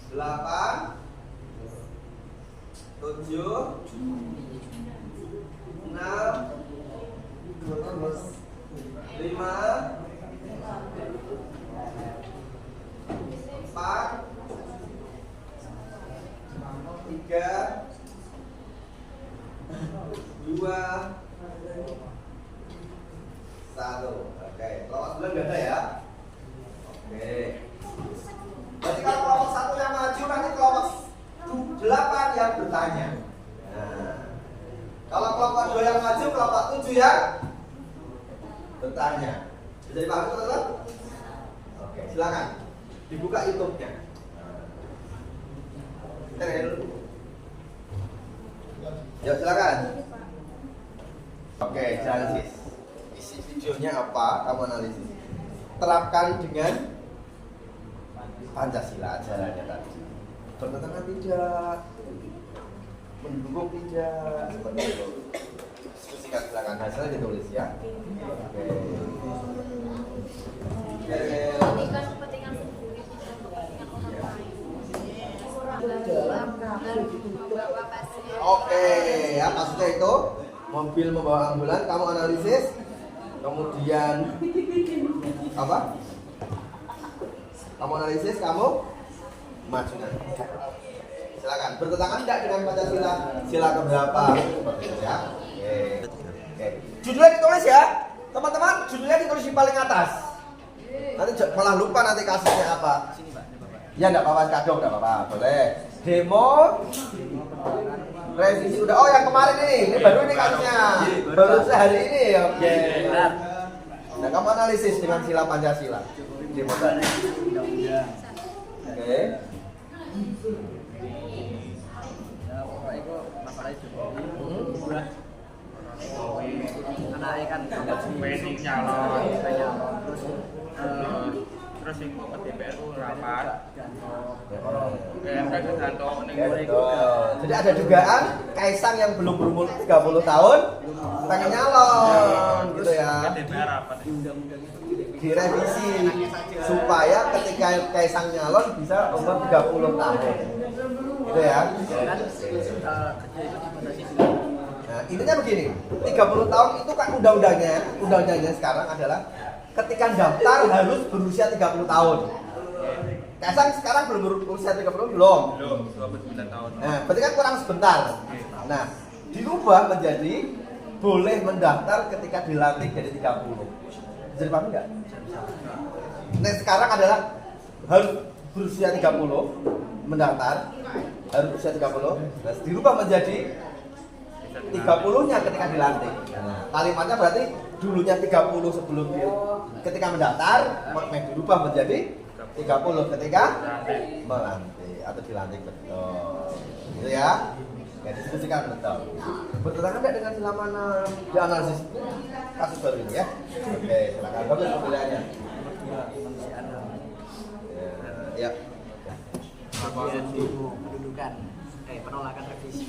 8, 7, 6, 5, 4, 3, 2, 1. Oke, kelompok 9 gak ada ya? Oke. Berarti kalau kelompok 1 yang maju, nanti kelompok 8 yang bertanya. Nah, kalau kelompok 2 yang maju, kelompok 7 yang bertanya. Bisa dipahami teman-teman? Oke, silakan dibuka YouTube-nya. Ya, silakan. Oke, analisis. Isi videonya apa? Kamu analisis. Terapkan dengan Pancasila ajarannya tadi. Bertentangan tidak, mendukung tidak, seperti itu. Diskusikan silakan, hasilnya ditulis ya. Oke. Kepentingan sendiri, kepentingan orang lain. Oke, ya maksudnya itu mobil membawa ambulan, kamu analisis, kemudian apa? Kamu analisis, kamu maju nanti. Silakan. Bertentangan tidak dengan Pancasila? Sila keberapa? Seperti itu ya. Oke. Judulnya ditulis ya, teman-teman. Judulnya ditulis di paling atas. Nanti malah lupa nanti kasusnya apa. Sini Pak, ini Bapak. Ya enggak apa-apa, kadang enggak apa-apa. Boleh. Demo revisi udah. Oh, yang kemarin ini baru ini kasusnya. Baru sehari ini. Oke. Nah, kamu analisis dengan sila Pancasila. Demo tadi. Oke. Ya, pokoknya itu masalah Jokowi. Udah. Jokowi anaknya kan pengen nyalon, terus yang mau ke DPR itu rapat. Kan Sudarto Jadi ada dugaan Kaisang yang belum berumur 30 tahun pengen nyalon gitu ya. DPR rapat. Direvisi supaya ketika Kaisang nyalon bisa umur 30 tahun. Gitu ya. Nah, intinya begini, 30 tahun itu kan undang-undangnya sekarang adalah ketika daftar harus berusia 30 tahun. Kaisang sekarang belum berusia 30 belum? Belum, 29 tahun. Nah, berarti kan kurang sebentar. Nah, dirubah menjadi boleh mendaftar ketika dilantik jadi 30. Jadi paham nggak? Nah, sekarang adalah harus berusia 30 mendaftar, harus berusia 30. Nah, dirubah menjadi 30-nya ketika dilantik. Nah, kalimatnya berarti dulunya 30 sebelum ketika mendaftar, dirubah menjadi 30 ketika melantik atau dilantik, betul. Gitu ya. Ya, diskusikan betul. Bertentangan tidak dengan sila mana dianalisis kasus baru ini ya? Oke, silakan. Bagus pembelaannya. Ya. Pendudukan penolakan revisi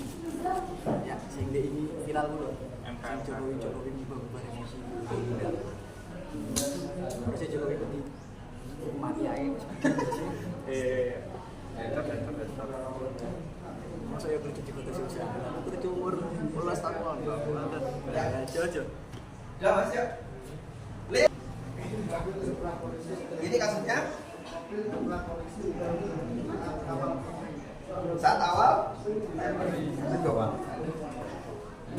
ya sehingga ini viral dulu Jokowi berubah revisi harusnya Jokowi di mati aja masa ya kerja di kota sosial aku kerja umur 12 tahun ya jojo Ya, Mas ya. Lihat. Ini kasusnya saat awal coba.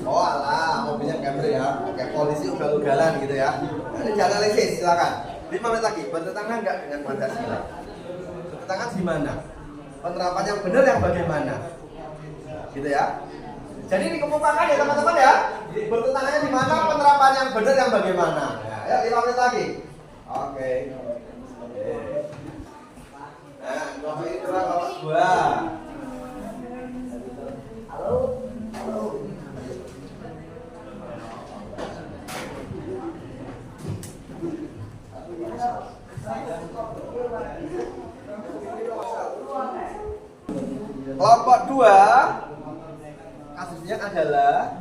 Oh alah, mobilnya Camry ya. Oke, polisi ugal-ugalan gitu ya. Nah, ini dianalisis, silakan. 5 menit lagi, bertentangan nggak dengan Pancasila? Bertentangan di mana? Penerapan yang benar yang bagaimana? Gitu ya. Jadi dikemukakan ya teman-teman ya. Bertentangannya di mana, penerapan yang benar yang bagaimana? Ya, 5 menit lagi. Oke. Nah, kopi ini kurang bapak gua. Halo. Kelompok 2 kasusnya adalah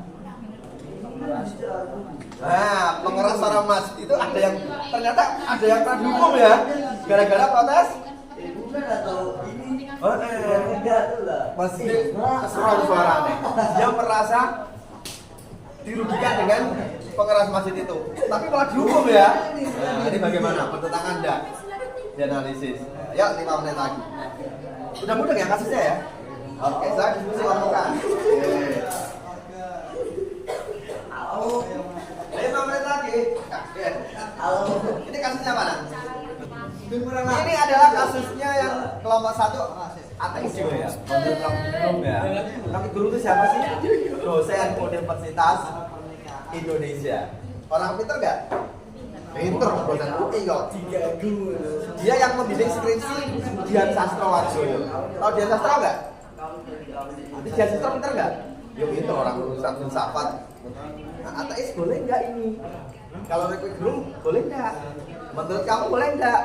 pengeras suara mas. Itu ada yang ternyata ada yang pernah dihukum ya gara-gara protes. Masih keseruan suaranya. Dia merasa dirugikan dengan pengeras masjid itu, tapi malah dihukum ya. Nah, ini bagaimana? Bertentangan enggak? Dianalisis. Ya, 5 menit lagi. Udah mudah ya kasusnya ya? Oke, saya diskusi lakukan. 5 menit lagi. Halo. Ini kasusnya mana? Ini adalah kasusnya yang kelompok 1 ateis juga ya. Menurut Rocky ya. Rocky Guru itu siapa sih? Dosen Universitas Indonesia. Orang pinter nggak? Pinter, dosen UI kok. Dia yang membimbing skripsi Dian Sastrowardoyo. Tahu Dian Sastro nggak? Dian Sastro pinter nggak? Ya pinter, orang urusan filsafat. Nah, ateis boleh nggak ini? Kalau Rocky Guru boleh nggak? Menurut kamu boleh nggak?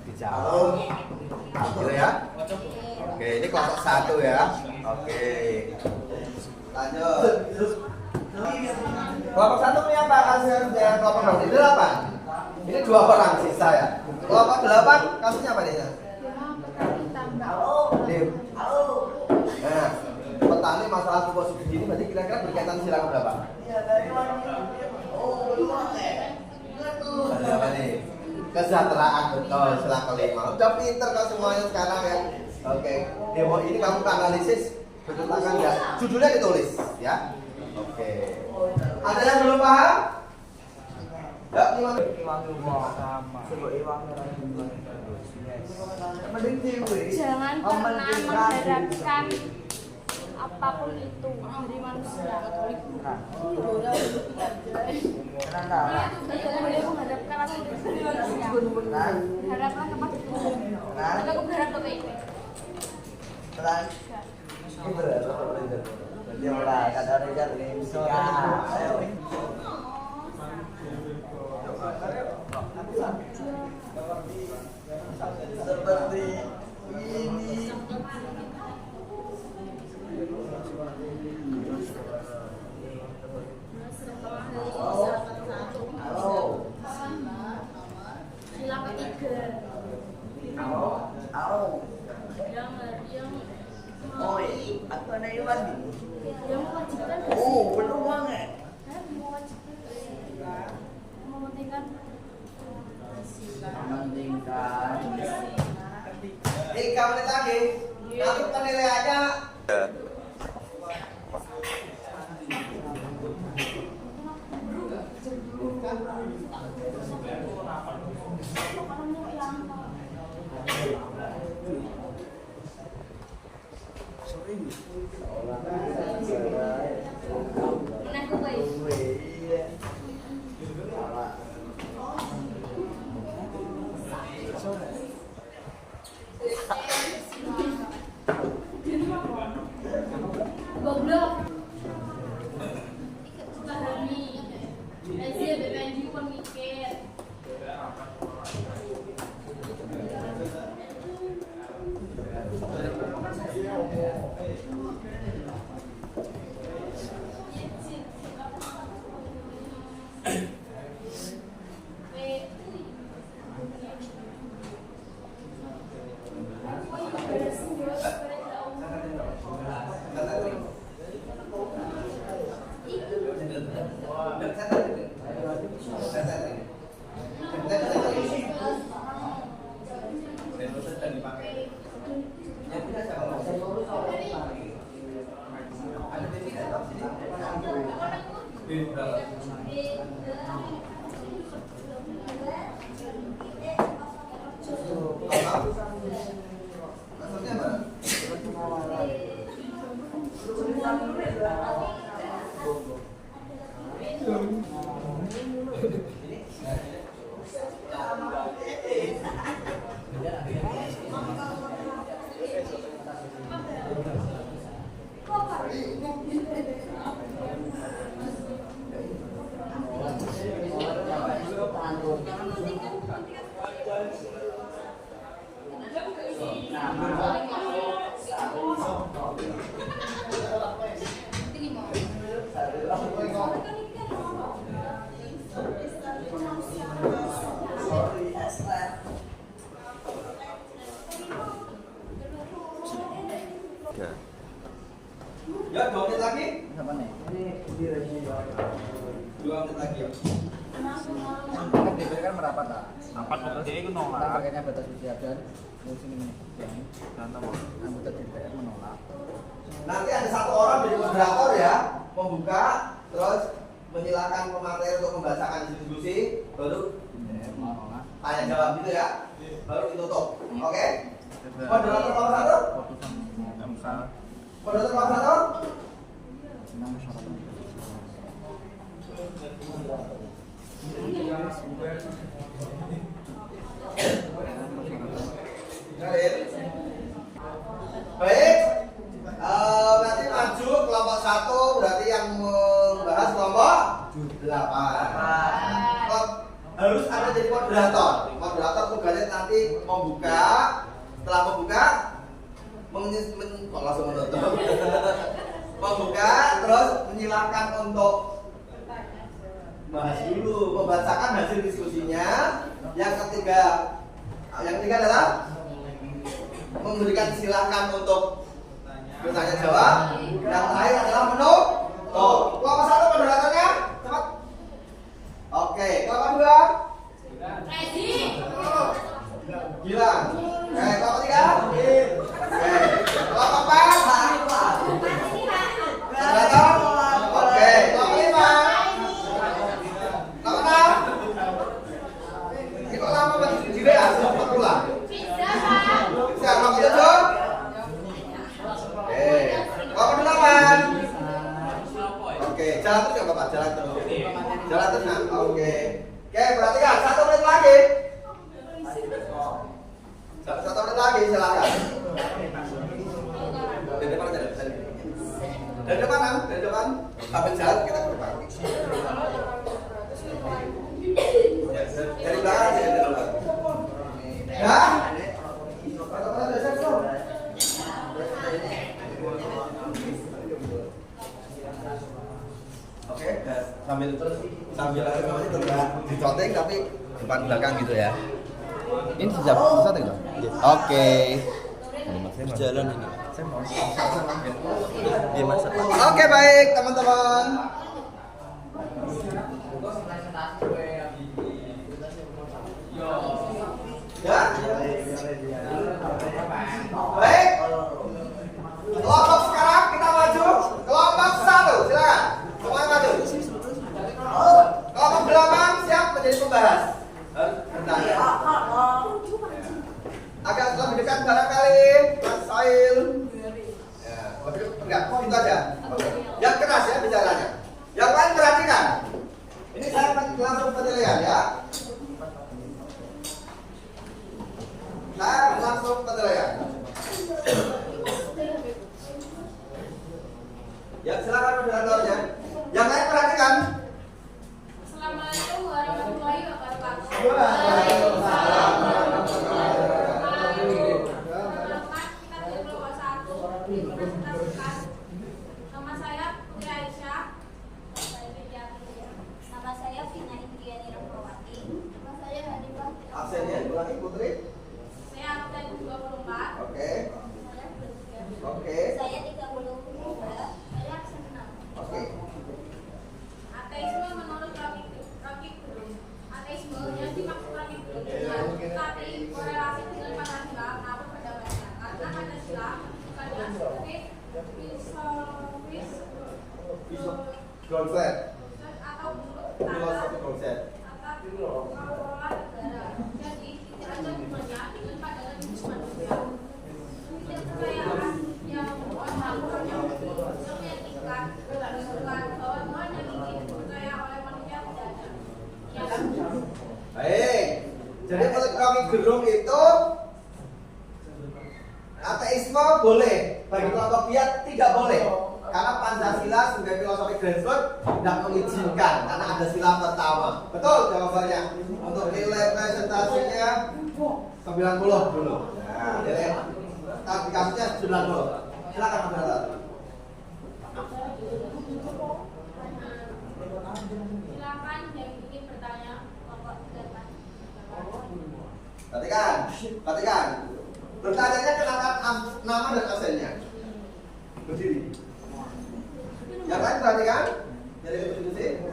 Dijawab. Gitu ya. Oke, ini kelompok 1 ya. Oke. Lanjut. Kelompok 1 ini apa kasusnya? Kelompok 2 ini 8. Ini 2 orang sisa ya. Kelompok 8 kasusnya apa nih? Nah, petani masalah pupuk subsidi ini berarti kira-kira berkaitan sila berapa? Ada apa nih? Kesejahteraan, betul, sila kelima. Udah pinter kau semuanya sekarang ya. Oke, demo ini kamu analisis bertentangan nggak? Judulnya ditulis ya. Oke. Ada yang belum paham? Ya, gimana? Jangan pernah mengharapkan apapun itu dari manusia. Tidak boleh mengharapkan apapun itu dari manusia. Haraplah kepada Tuhan. Tapi aku berharap ke ini. Seperti ini. Sila ketiga. Yang mewajibkan mementingkan Tiga menit lagi. Nanti penilaiannya. goblok. Pahami. Asia BPNJ pun mikir. Ya, 2 menit lagi. Siapa nih? Ini 2 menit lagi ya. kan DPR kan merapat lah. Rapat pokoknya itu Kita nolak. pakainya batas usia dan sini nih. Dan apa? Anggota DPR menolak. Nanti ada satu orang dari moderator ya, membuka, terus menyilakan pemateri untuk membacakan diskusi, baru DPR menolak. tanya jawab gitu ya, baru ditutup. Oke? Moderator nomor 1? Keputusan MK. Moderator nomor 1? Senang masyarakat. Baik, nanti maju kelompok 1 berarti yang membahas kelompok 8. Harus ada jadi moderator. Moderator tugasnya nanti membuka, setelah membuka langsung menutup. Membuka terus menyilakan untuk bahas dulu, membacakan hasil diskusinya. Yang ketiga adalah memberikan silakan untuk bertanya jawab. Yang terakhir adalah menutup. Kelompok 1 moderatornya cepat. Oke, kelompok 2 Ready? Gilang. Kelompok 3 kelompok 4 moderator. Oke, kelompok 5 kelompok 6 Oke, perhatikan 1 menit lagi. 1 menit lagi, silakan. Dari depan aja, dari depan. Sambil jalan kita ke depan. Ya, dari belakang aja, dari belakang. Ya. Oke, sambil dicotek tapi depan belakang gitu ya. Ini sudah dicotek loh. Oke. Jalan ini. Dia masak. Oke, baik teman-teman. Ya. Baik. Kelompok sekarang kita maju. Kelompok 1, silakan. Semuanya maju. Kelompok 8 siap menjadi pembahas. Bertanya. Agak lebih dekat barangkali, Mas Soil. Ya, enggak, itu aja. Oke. Yang keras ya bicaranya. Yang lain perhatikan. Ini saya langsung penilaian ya. Saya langsung penilaian. Ya, silakan moderatornya. Yang lain perhatikan. Assalamualaikum warahmatullahi wabarakatuh. Waalaikumsalam. Nama saya Putri Aisyah. Nama saya Vina Indriani Rahmawati. Nama saya Hanifah. Absennya ulangi Putri. Saya absen 24. Oke. Saya bertiga. Oke. Saya 32. Saya absen 6. Oke. Ateisme menurut Rocky Gerung. Ateisme yang dimaksud Rocky Gerung tapi korelasi dengan Pancasila namun pendapatnya karena Pancasila bukanlah seperti filosofis Konsep. atau buruk Filosofi konsep. atau pengelola negara. Jadi tidak ada hubungannya dengan pandangan hidup manusia. Tidak percayaan yang melakukan yang meyakinkan bahwa Tuhan yang ingin dipercaya oleh manusia tidak ada. Yang Baik. Jadi menurut Rocky Gerung itu ateisme boleh, bagi kelompok biak tidak boleh. Karena Pancasila sebagai filosofi grassroots tidak mengizinkan karena ada sila pertama. Betul jawabannya. Untuk nilai presentasinya 90 dulu. Nah, nilai aplikasinya 90. Silakan moderator. silakan yang ingin bertanya kelompok 8. Perhatikan. Bertanya kenakan nama dan absennya. Berdiri. Yang lain perhatikan. Jadi berdiri.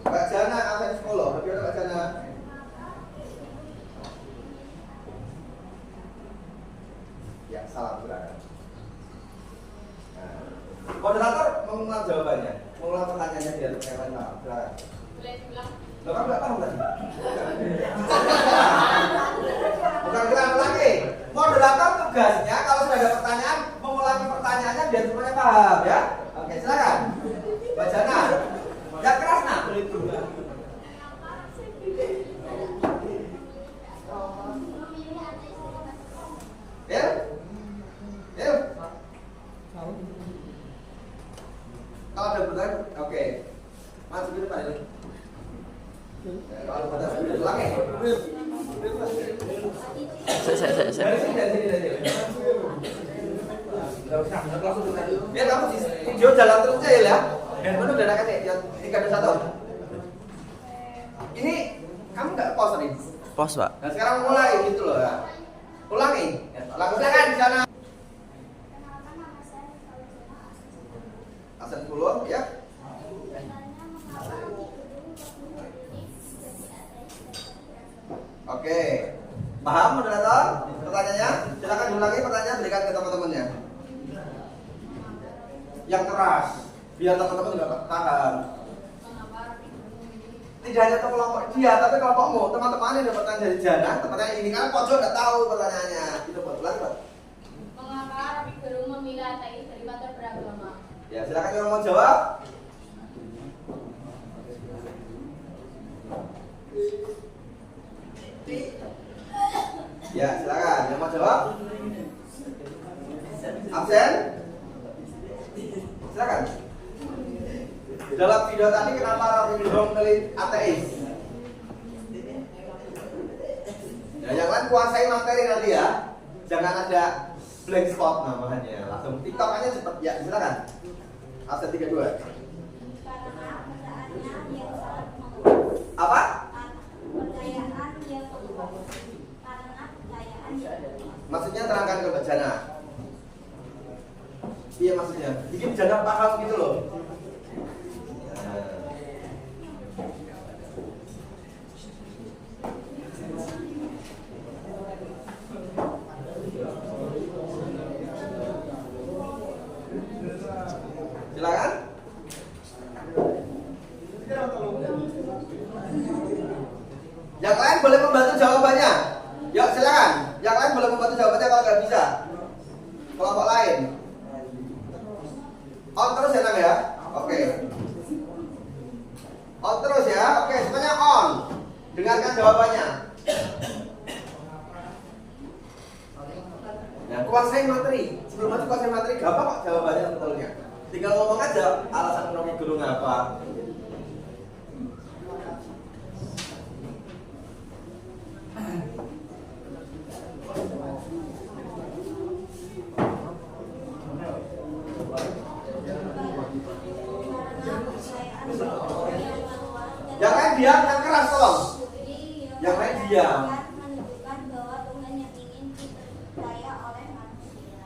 Mbak Jana absen 10. Bagaimana Mbak Jana? Ya, salah silakan. Nah, moderator mengulang jawabannya, mengulang pertanyaannya biar yang lain paham. Silakan. Boleh diulang? Lo kan nggak paham tadi? Bukan kita ulangi. Moderator tugasnya kalau sudah ada pertanyaan mengulangi pertanyaannya biar semuanya paham ya. Oke, silakan. Mbak Jana. Ya keras nak. Ya. Kalau ada pertanyaan, oke. Masuk ke depan ini. Kalau pada ulangi. Saya. Dari sini. Biar kamu di video jalan terus aja ya. Handphone udah ada kasih, 321. Ini kamu nggak pause nih? Pos, Pak. Nah sekarang mulai gitu loh ya. Ulangi. Silakan di sana. Kenalkan nama saya Nifal. Absen 10 ya. Oke. Paham moderator? Pertanyaannya? Silakan diulangi pertanyaan, berikan ke teman-temannya. Yang keras, biar teman-teman juga paham. Tidak hanya ke kelompok dia, tapi kelompokmu, teman-teman yang dapat pertanyaan dari Jana, pertanyaan ini kan pojok nggak tahu pertanyaannya. Itu buat Pak. Mengapa Rocky Gerung memilih ateis daripada beragama? Ya silakan yang mau jawab. Ya, silakan. Yang mau jawab? Absen? Silakan. Di dalam video tadi kenapa Rocky Gerung pilih ateis? Ya, yang lain kuasai materi nanti ya. Jangan ada blank spot namanya. Langsung TikTok aja cepet. Ya, silakan. Absen 32. Karena percayaannya yang sangat meluas. Apa? Percayaan yang meluas. Karena percayaan yang meluas. Maksudnya terangkan ke Mbak Jana. Iya maksudnya. Bikin Jana paham gitu loh. Silakan. Yang lain boleh membantu jawabannya. Yuk silakan. Yang lain boleh membantu jawabannya kalau nggak bisa. Kelompok lain. On terus ya Nang ya. Oke. On terus ya. Oke, semuanya on. Dengarkan jawabannya. Nah, kuasai materi. Sebelum masuk kuasai materi, gampang kok jawabannya sebetulnya. Tinggal ngomong aja alasan Rocky Gerung apa. Yang lain diam, yang keras tolong. Yang lain diam. Menunjukkan bahwa Tuhan yang ingin dipercaya oleh manusia.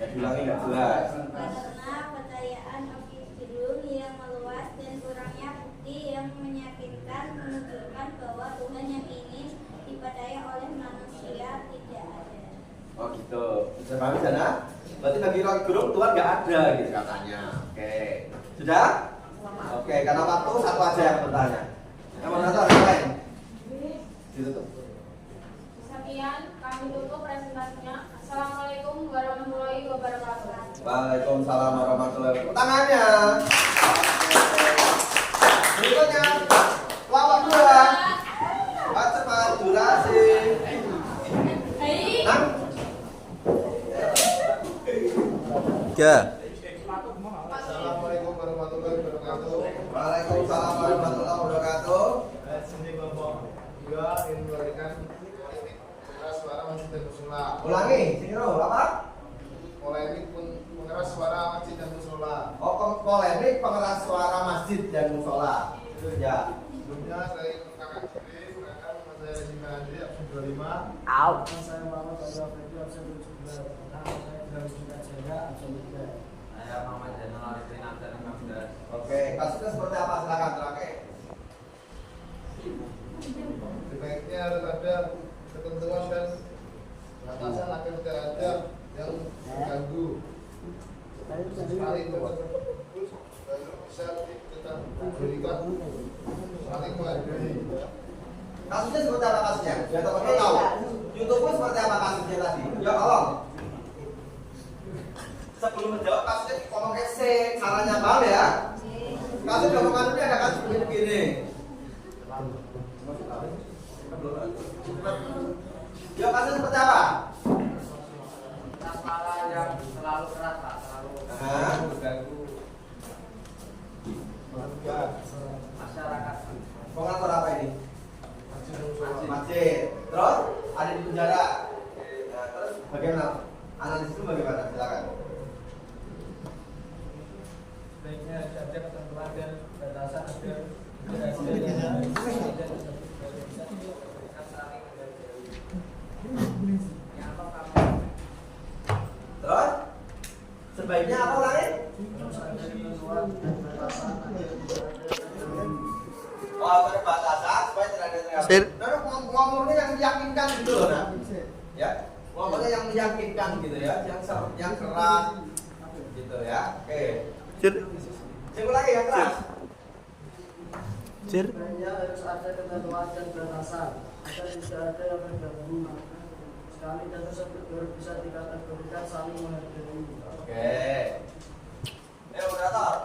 Ya diulangi nggak jelas. Karena percayaan Rocky Gerung yang meluas dan kurangnya bukti yang meyakinkan menunjukkan bahwa Tuhan yang ingin dipercaya oleh manusia tidak ada. Oh gitu. Bisa pahami Jana? Berarti bagi Rocky Gerung Tuhan nggak ada gitu katanya. Oke. Sudah? Oke. Karena waktu satu aja yang bertanya. Yang mana tahu yang lain? Ditutup. Sekian kami tutup presentasinya. Assalamualaikum warahmatullahi wabarakatuh. Waalaikumsalam warahmatullahi wabarakatuh. Tangannya. Berikutnya kelompok 2. Cepat durasi. Nang? Ya. Assalamualaikum warahmatullahi wabarakatuh. Waalaikumsalam warahmatullahi wabarakatuh. Sini kelompok 2 ingin memberikan polemik pengeras suara masjid dan musola. Ulangi, sini lo apa? Polemik pengeras suara masjid dan musola. Oh, polemik pengeras suara masjid dan musola. Ya. Sebelumnya saya ingin kakak Jiri, silakan nama saya Rajin Andri, absen 25. Au. Nama saya Muhammad Abdul Freddy, absen 29. Nama saya Gravis Jaya, absen 3. Saya Muhammad Zainal Arifin absen 15. Oke, kasusnya seperti apa? Silakan terakhir. Sebaiknya harus ada ketentuan dan batasan agar tidak ada yang mengganggu. Sekali itu baru bisa kita berikan saling menghargai. Kasusnya seperti apa kasusnya? Biar teman-teman tahu. YouTube seperti apa kasusnya tadi? Ya Allah. Sebelum menjawab kasusnya ngomong esek, caranya paham ya? Kasus gampang ini ada kasus begini-begini. Ya kasusnya seperti apa? Suara yang selalu keras Pak, selalu mengganggu masyarakat. Pengatur apa ini? Masjid. Terus ada di penjara. Nah, terus bagaimana? Analisis itu bagaimana? Silakan. Sebaiknya ada ketentuan dan batasan agar Terus sebaiknya apa lain? Oh, ada batasan supaya tidak ada terganggu. Nah, ngomongnya yang meyakinkan gitu loh, nah. Ya, ngomongnya yang meyakinkan gitu ya, yang keras gitu ya. Oke. Coba lagi yang keras. Sebenarnya harus ada ketentuan dan batasan agar tidak ada yang mengganggu. Sekali dan tersebut baru bisa dikategorikan saling menghargai. Oke. Moderator.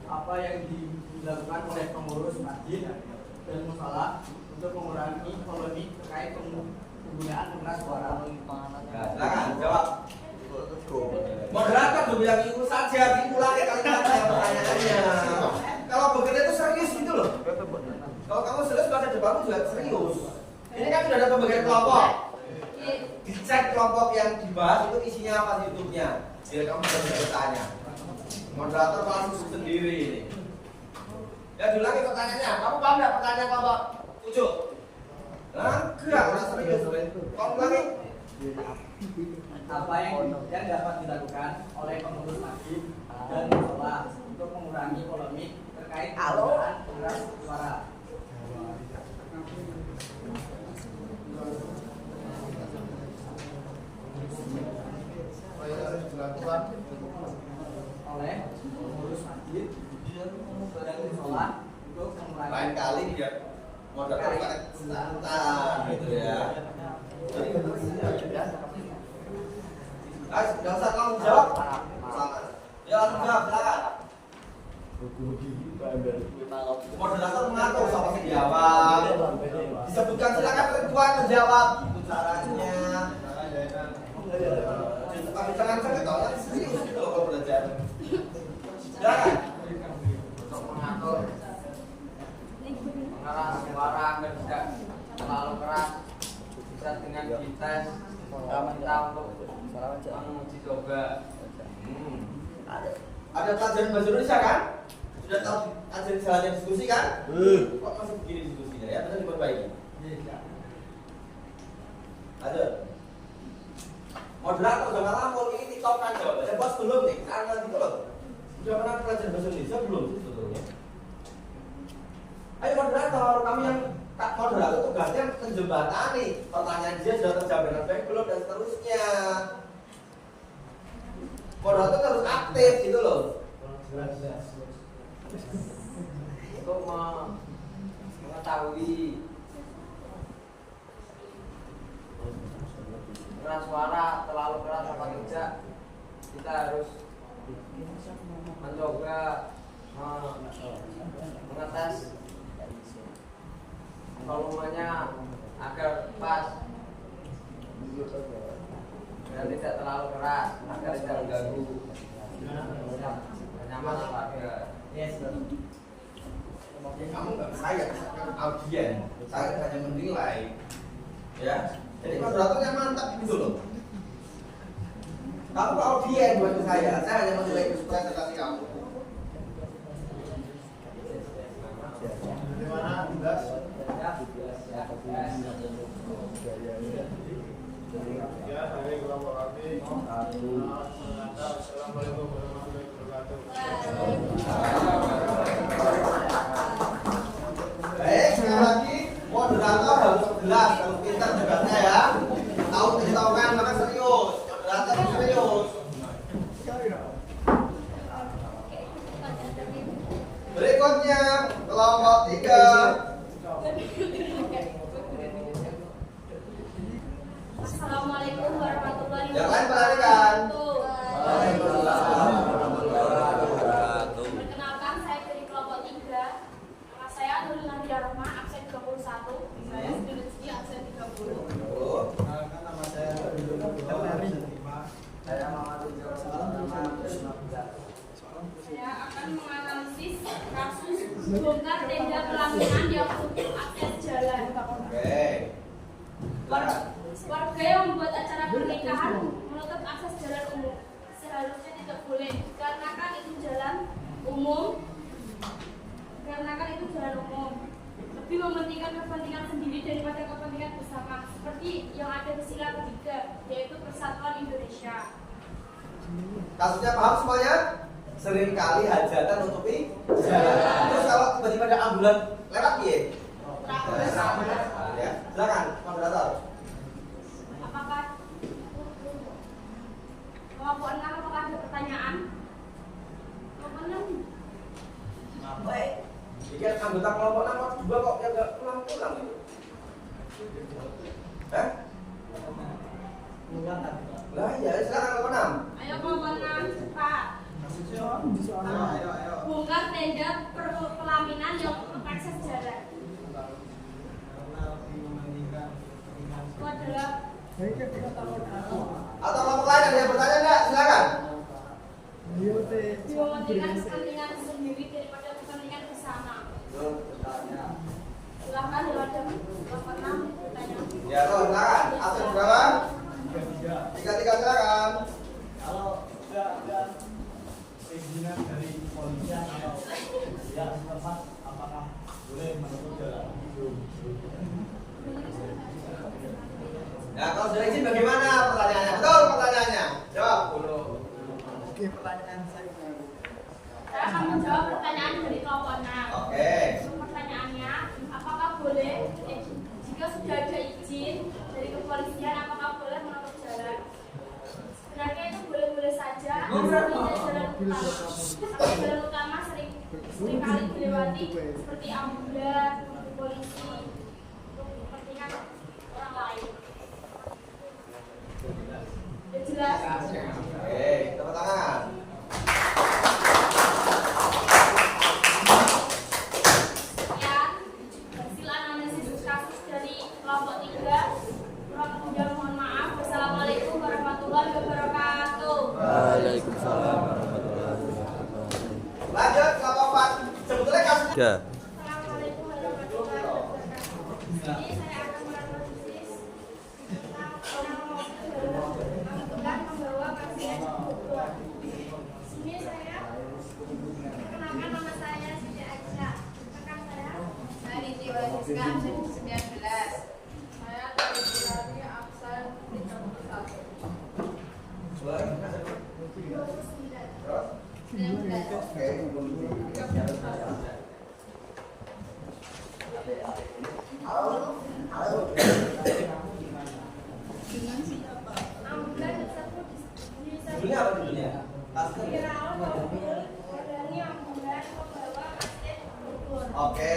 Apa yang dilakukan oleh pengurus masjid dan musola untuk mengurangi polemik terkait penggunaan pengeras suara? Silakan jawab. Moderator udah bilang itu saja, diulangi kalimatnya pertanyaannya. Kalau bekerja itu serius gitu loh. Kalau kamu serius bahasa depanmu juga serius. Ini kan sudah ada pembagian kelompok. Dicek kelompok yang dibahas itu isinya apa di YouTube-nya. Biar kamu bisa bertanya. Moderator langsung sendiri ini. Ya diulangi pertanyaannya. Kamu paham nggak pertanyaan kelompok 7? Enggak, serius. Kamu ulangi. Apa yang dapat dilakukan oleh pengurus masjid dan musola untuk mengurangi polemik terkait penggunaan pengeras suara? Oleh pengurus masjid dan musola untuk mengurangi Lain kali dia moderator pakai santai gitu ya. Guys, nggak usah kamu jawab. Ya langsung jawab, silakan. Moderator mengatur siapa yang jawab. Disebutkan silakan ketua menjawab. Itu caranya. Tapi jangan sampai tahu yang serius gitu loh kalau belajar. Silakan. Untuk mengatur pengeras suara agar tidak terlalu keras, bisa dengan dites kita untuk menguji coba. Ada pelajaran bahasa Indonesia kan? Sudah tahu ajaran jalannya diskusi kan? Kok masih begini diskusinya ya? Benar diperbaiki. Ada. Moderator jangan ngomong ini TikTok kan jawabannya bos belum nih, karena gitu loh. Sudah pernah pelajaran bahasa Indonesia belum sih sebetulnya? Ayo moderator, kami yang tak moderator tugasnya menjembatani pertanyaan dia sudah terjawab dengan baik belum dan seterusnya. Moderator harus aktif gitu loh. Untuk mengetahui keras suara terlalu keras apa tidak, kita harus mencoba mengetes volumenya agar pas dan tidak terlalu keras agar tidak mengganggu kenyamanan warga. Kamu nggak saya audien, saya hanya menilai, ya. Jadi moderatornya mantap gitu loh. Kamu audien buat saya hanya menilai presentasi kamu. Gimana? Tugas? Ya, hari kelompok kami. Assalamualaikum warahmatullahi wabarakatuh. Baik, sekali lagi moderator harus jelas, harus pintar tugasnya ya. Tahu kan, maka serius. Moderator serius. Berikutnya kelompok 3. Assalamualaikum warahmatullahi Yang lain perhatikan. Perkenalkan, saya dari kelompok 3. Nama saya Nurul Nadia Rahma, absen 21. Saya Sri Rizky, absen 30. Nama saya saya Muhammad Saya akan menganalisis kasus bongkar tenda pelaminan yang menutup akses jalan. Oke. Warga yang membuat acara pernikahan menutup akses jalan umum seharusnya tidak boleh dikarenakan itu jalan umum. Lebih mementingkan kepentingan sendiri daripada kepentingan bersama, seperti yang ada di sila ketiga, yaitu Persatuan Indonesia. Kasusnya paham semuanya? Seringkali hajatan nutupi jalan. Terus kalau tiba-tiba ada ambulan lewat piye? Ya, silakan moderator. Apakah kelompok 6 apakah ada pertanyaan? Kelompok 6. Baik. Jika anggota kelompok 6 2 kok yang enggak pulang-pulang itu? Hah? Lah iya, silakan kelompok 6. Ayo kelompok 6 cepat. Bongkar tenda pelaminan yang akses jalan. Adalah Atau kelompok lain ada yang bertanya enggak? Silakan. mementingkan kepentingan sendiri daripada kepentingan bersama. Silakan lewat jam 86 bertanya. Ya, toh, silakan. Absen berapa? 33 silakan. Kalau ada keinginan dari kepolisian atau ya setempat, apakah boleh menutup jalan? Ya, kalau sudah izin bagaimana pertanyaannya? Betul pertanyaannya. Jawab. Oke, pertanyaan saya. Saya akan menjawab pertanyaan dari kelompok 6. Oke. Pertanyaannya, apakah boleh jika sudah ada izin dari kepolisian, apakah boleh menutup jalan? Sebenarnya itu boleh-boleh saja, asal tidak jalan utama. Tapi jalan utama sering kali dilewati seperti ambulan, polisi, untuk kepentingan orang lain. Sudah jelas? Oke, tepuk tangan. Sekian hasil analisis kasus dari kelompok 3. Kurang lebihnya mohon maaf. Wassalamualaikum warahmatullahi wabarakatuh. Waalaikumsalam warahmatullahi wabarakatuh. Lanjut kelompok 4. Sebetulnya kasusnya Ya. Assalamualaikum warahmatullahi wabarakatuh. Ini saya akan menganalisis tentang orang angkutan membawa pasien ke Bogor. Sini saya perkenalkan, nama saya Siti Aisyah. Rekan saya Niti Wasiska absen 19. Saya dari absen 31. 19. ambulan tersebut judulnya apa judulnya? Kasusnya. viral mobil dari ambulan membawa pasien ke Bogor. Oke,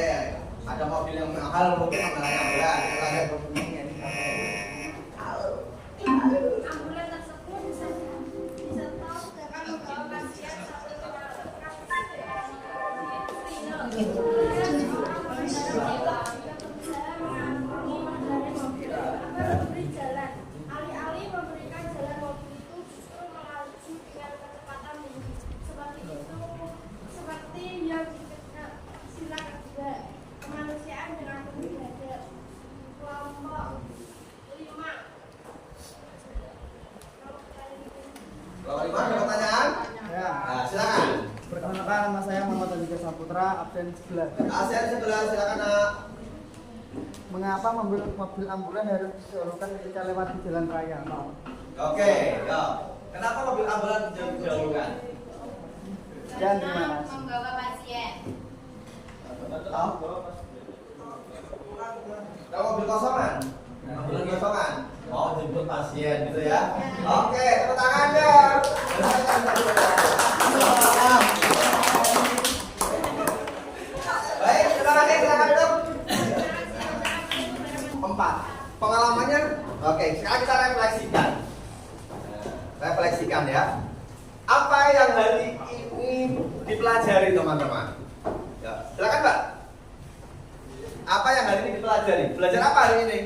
ada mobil yang mahal mungkin namanya ambulan. Kita lihat Ambulan tersebut disetor dengan membawa pasien sampai ke alih-alih memberikan jalan mobil itu justru melaju dengan kecepatan tinggi. Seperti yang dikenal sila kedua, kemanusiaan dengan berbeda. Kelompok 5. Kelompok 5 ada pertanyaan? Ya. Nah, silakan. Perkenalkan, nama saya Muhammad Andika Saputra, absen 11. ASN sebelah silakan nak. Mengapa mobil ambulan harus didahulukan ketika lewat di jalan raya? Oke, ya. Kenapa mobil ambulan didahulukan? Dan di mana? Membawa pasien. Tahu? Kalau mobil kosongan? Ambulan kosongan? Mau jemput pasien gitu ya? Oke, tepuk tangan dong. Baik, terima kasih. Silakan dong. 4. Pengalamannya, oke. Sekarang kita refleksikan ya. Apa yang hari ini dipelajari teman-teman? Ya, silakan Mbak. Apa yang hari ini dipelajari? Belajar apa hari ini?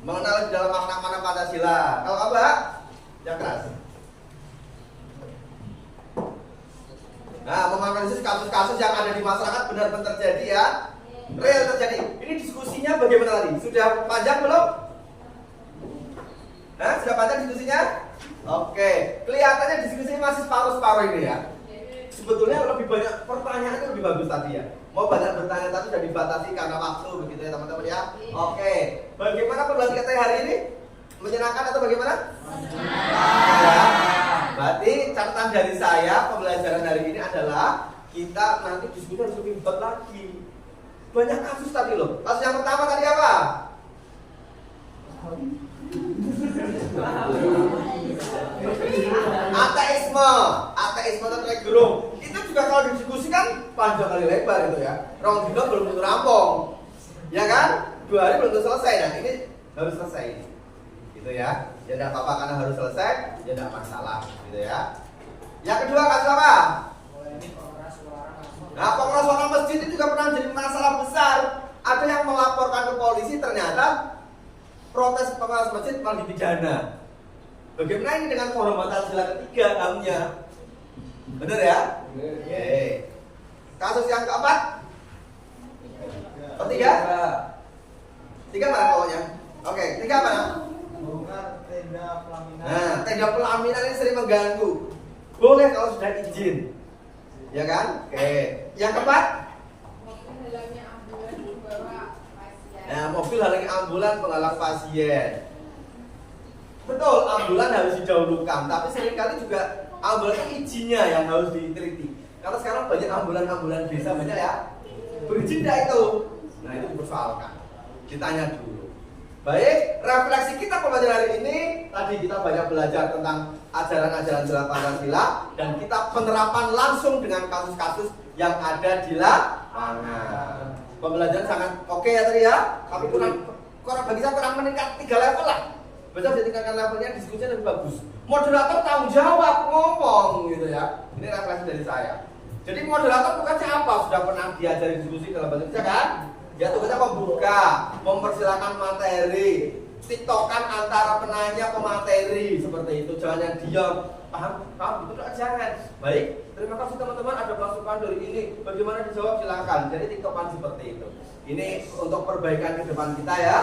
Mengenal di dalam makna-makna Pancasila. Kalau kamu Mbak, yang keras. Nah, menganalisis kasus-kasus yang ada di masyarakat benar-benar terjadi ya. Real terjadi. Ini diskusinya bagaimana tadi? Sudah panjang belum? Nah, sudah panjang diskusinya? Oke, kelihatannya diskusinya masih separuh-separuh ini ya. Sebetulnya lebih banyak pertanyaan itu lebih bagus tadi ya. Mau banyak bertanya tapi sudah dibatasi karena waktu begitu ya teman-teman ya. Oke, bagaimana pembelajaran kita hari ini? Menyenangkan atau bagaimana? Ya. Berarti catatan dari saya pembelajaran hari ini adalah kita nanti diskusi harus lebih hebat lagi. Banyak kasus tadi loh. Kasus yang pertama tadi apa? Ateisme terkait gerung. Itu juga kalau didiskusikan panjang kali lebar itu ya. Rong dino belum tentu rampung. Ya kan? 2 hari belum tentu selesai. Nah, ini harus selesai. Gitu ya. Ya tidak apa-apa karena harus selesai, ya tidak masalah, gitu ya. Yang kedua kasus apa? Nah, pengeras suara masjid itu juga pernah jadi masalah besar. Ada yang melaporkan ke polisi, ternyata protes pengeras masjid malah dipidana. Bagaimana ini dengan kehormatan sila ketiga hamnya? Benar ya? Oke. Kasus yang keempat? Ketiga? Tiga mana pokoknya? Oke, tiga mana? Bongkar tenda pelaminan. Nah, tenda pelaminan ini sering mengganggu. Boleh kalau sudah izin. Ya kan? Oke. Yang keempat? Mobil halangnya ambulan membawa pasien. Nah, mobil halangi ambulan penghalang pasien. Betul, ambulan harus didahulukan, tapi seringkali juga ambulan itu izinnya yang harus diteliti. Karena sekarang banyak ambulan-ambulan desa banyak ya. Berizin tidak itu? Nah, itu dipersoalkan. Ditanya dulu. Baik, refleksi kita pembelajaran hari ini, tadi kita banyak belajar tentang ajaran-ajaran Sila Pancasila dan kita penerapan langsung dengan kasus-kasus yang ada di lapangan. Pembelajaran sangat oke ya tadi ya, tapi kurang bagi saya kurang meningkat 3 level lah. Bisa ditingkatkan levelnya, diskusinya lebih bagus. Moderator tanggung jawab ngomong gitu ya. Ini refleksi dari saya. Jadi moderator tugasnya apa? Sudah pernah diajari diskusi dalam bahasa Indonesia kan? Ya tugasnya membuka, mempersilakan materi, tiktokan antara penanya pemateri seperti itu. Jangan yang diam. Paham? Itu jangan. Baik, terima kasih teman-teman. Ada masukan dari ini. Bagaimana dijawab silakan. Jadi tiktokan seperti itu. Ini untuk perbaikan ke depan kita ya.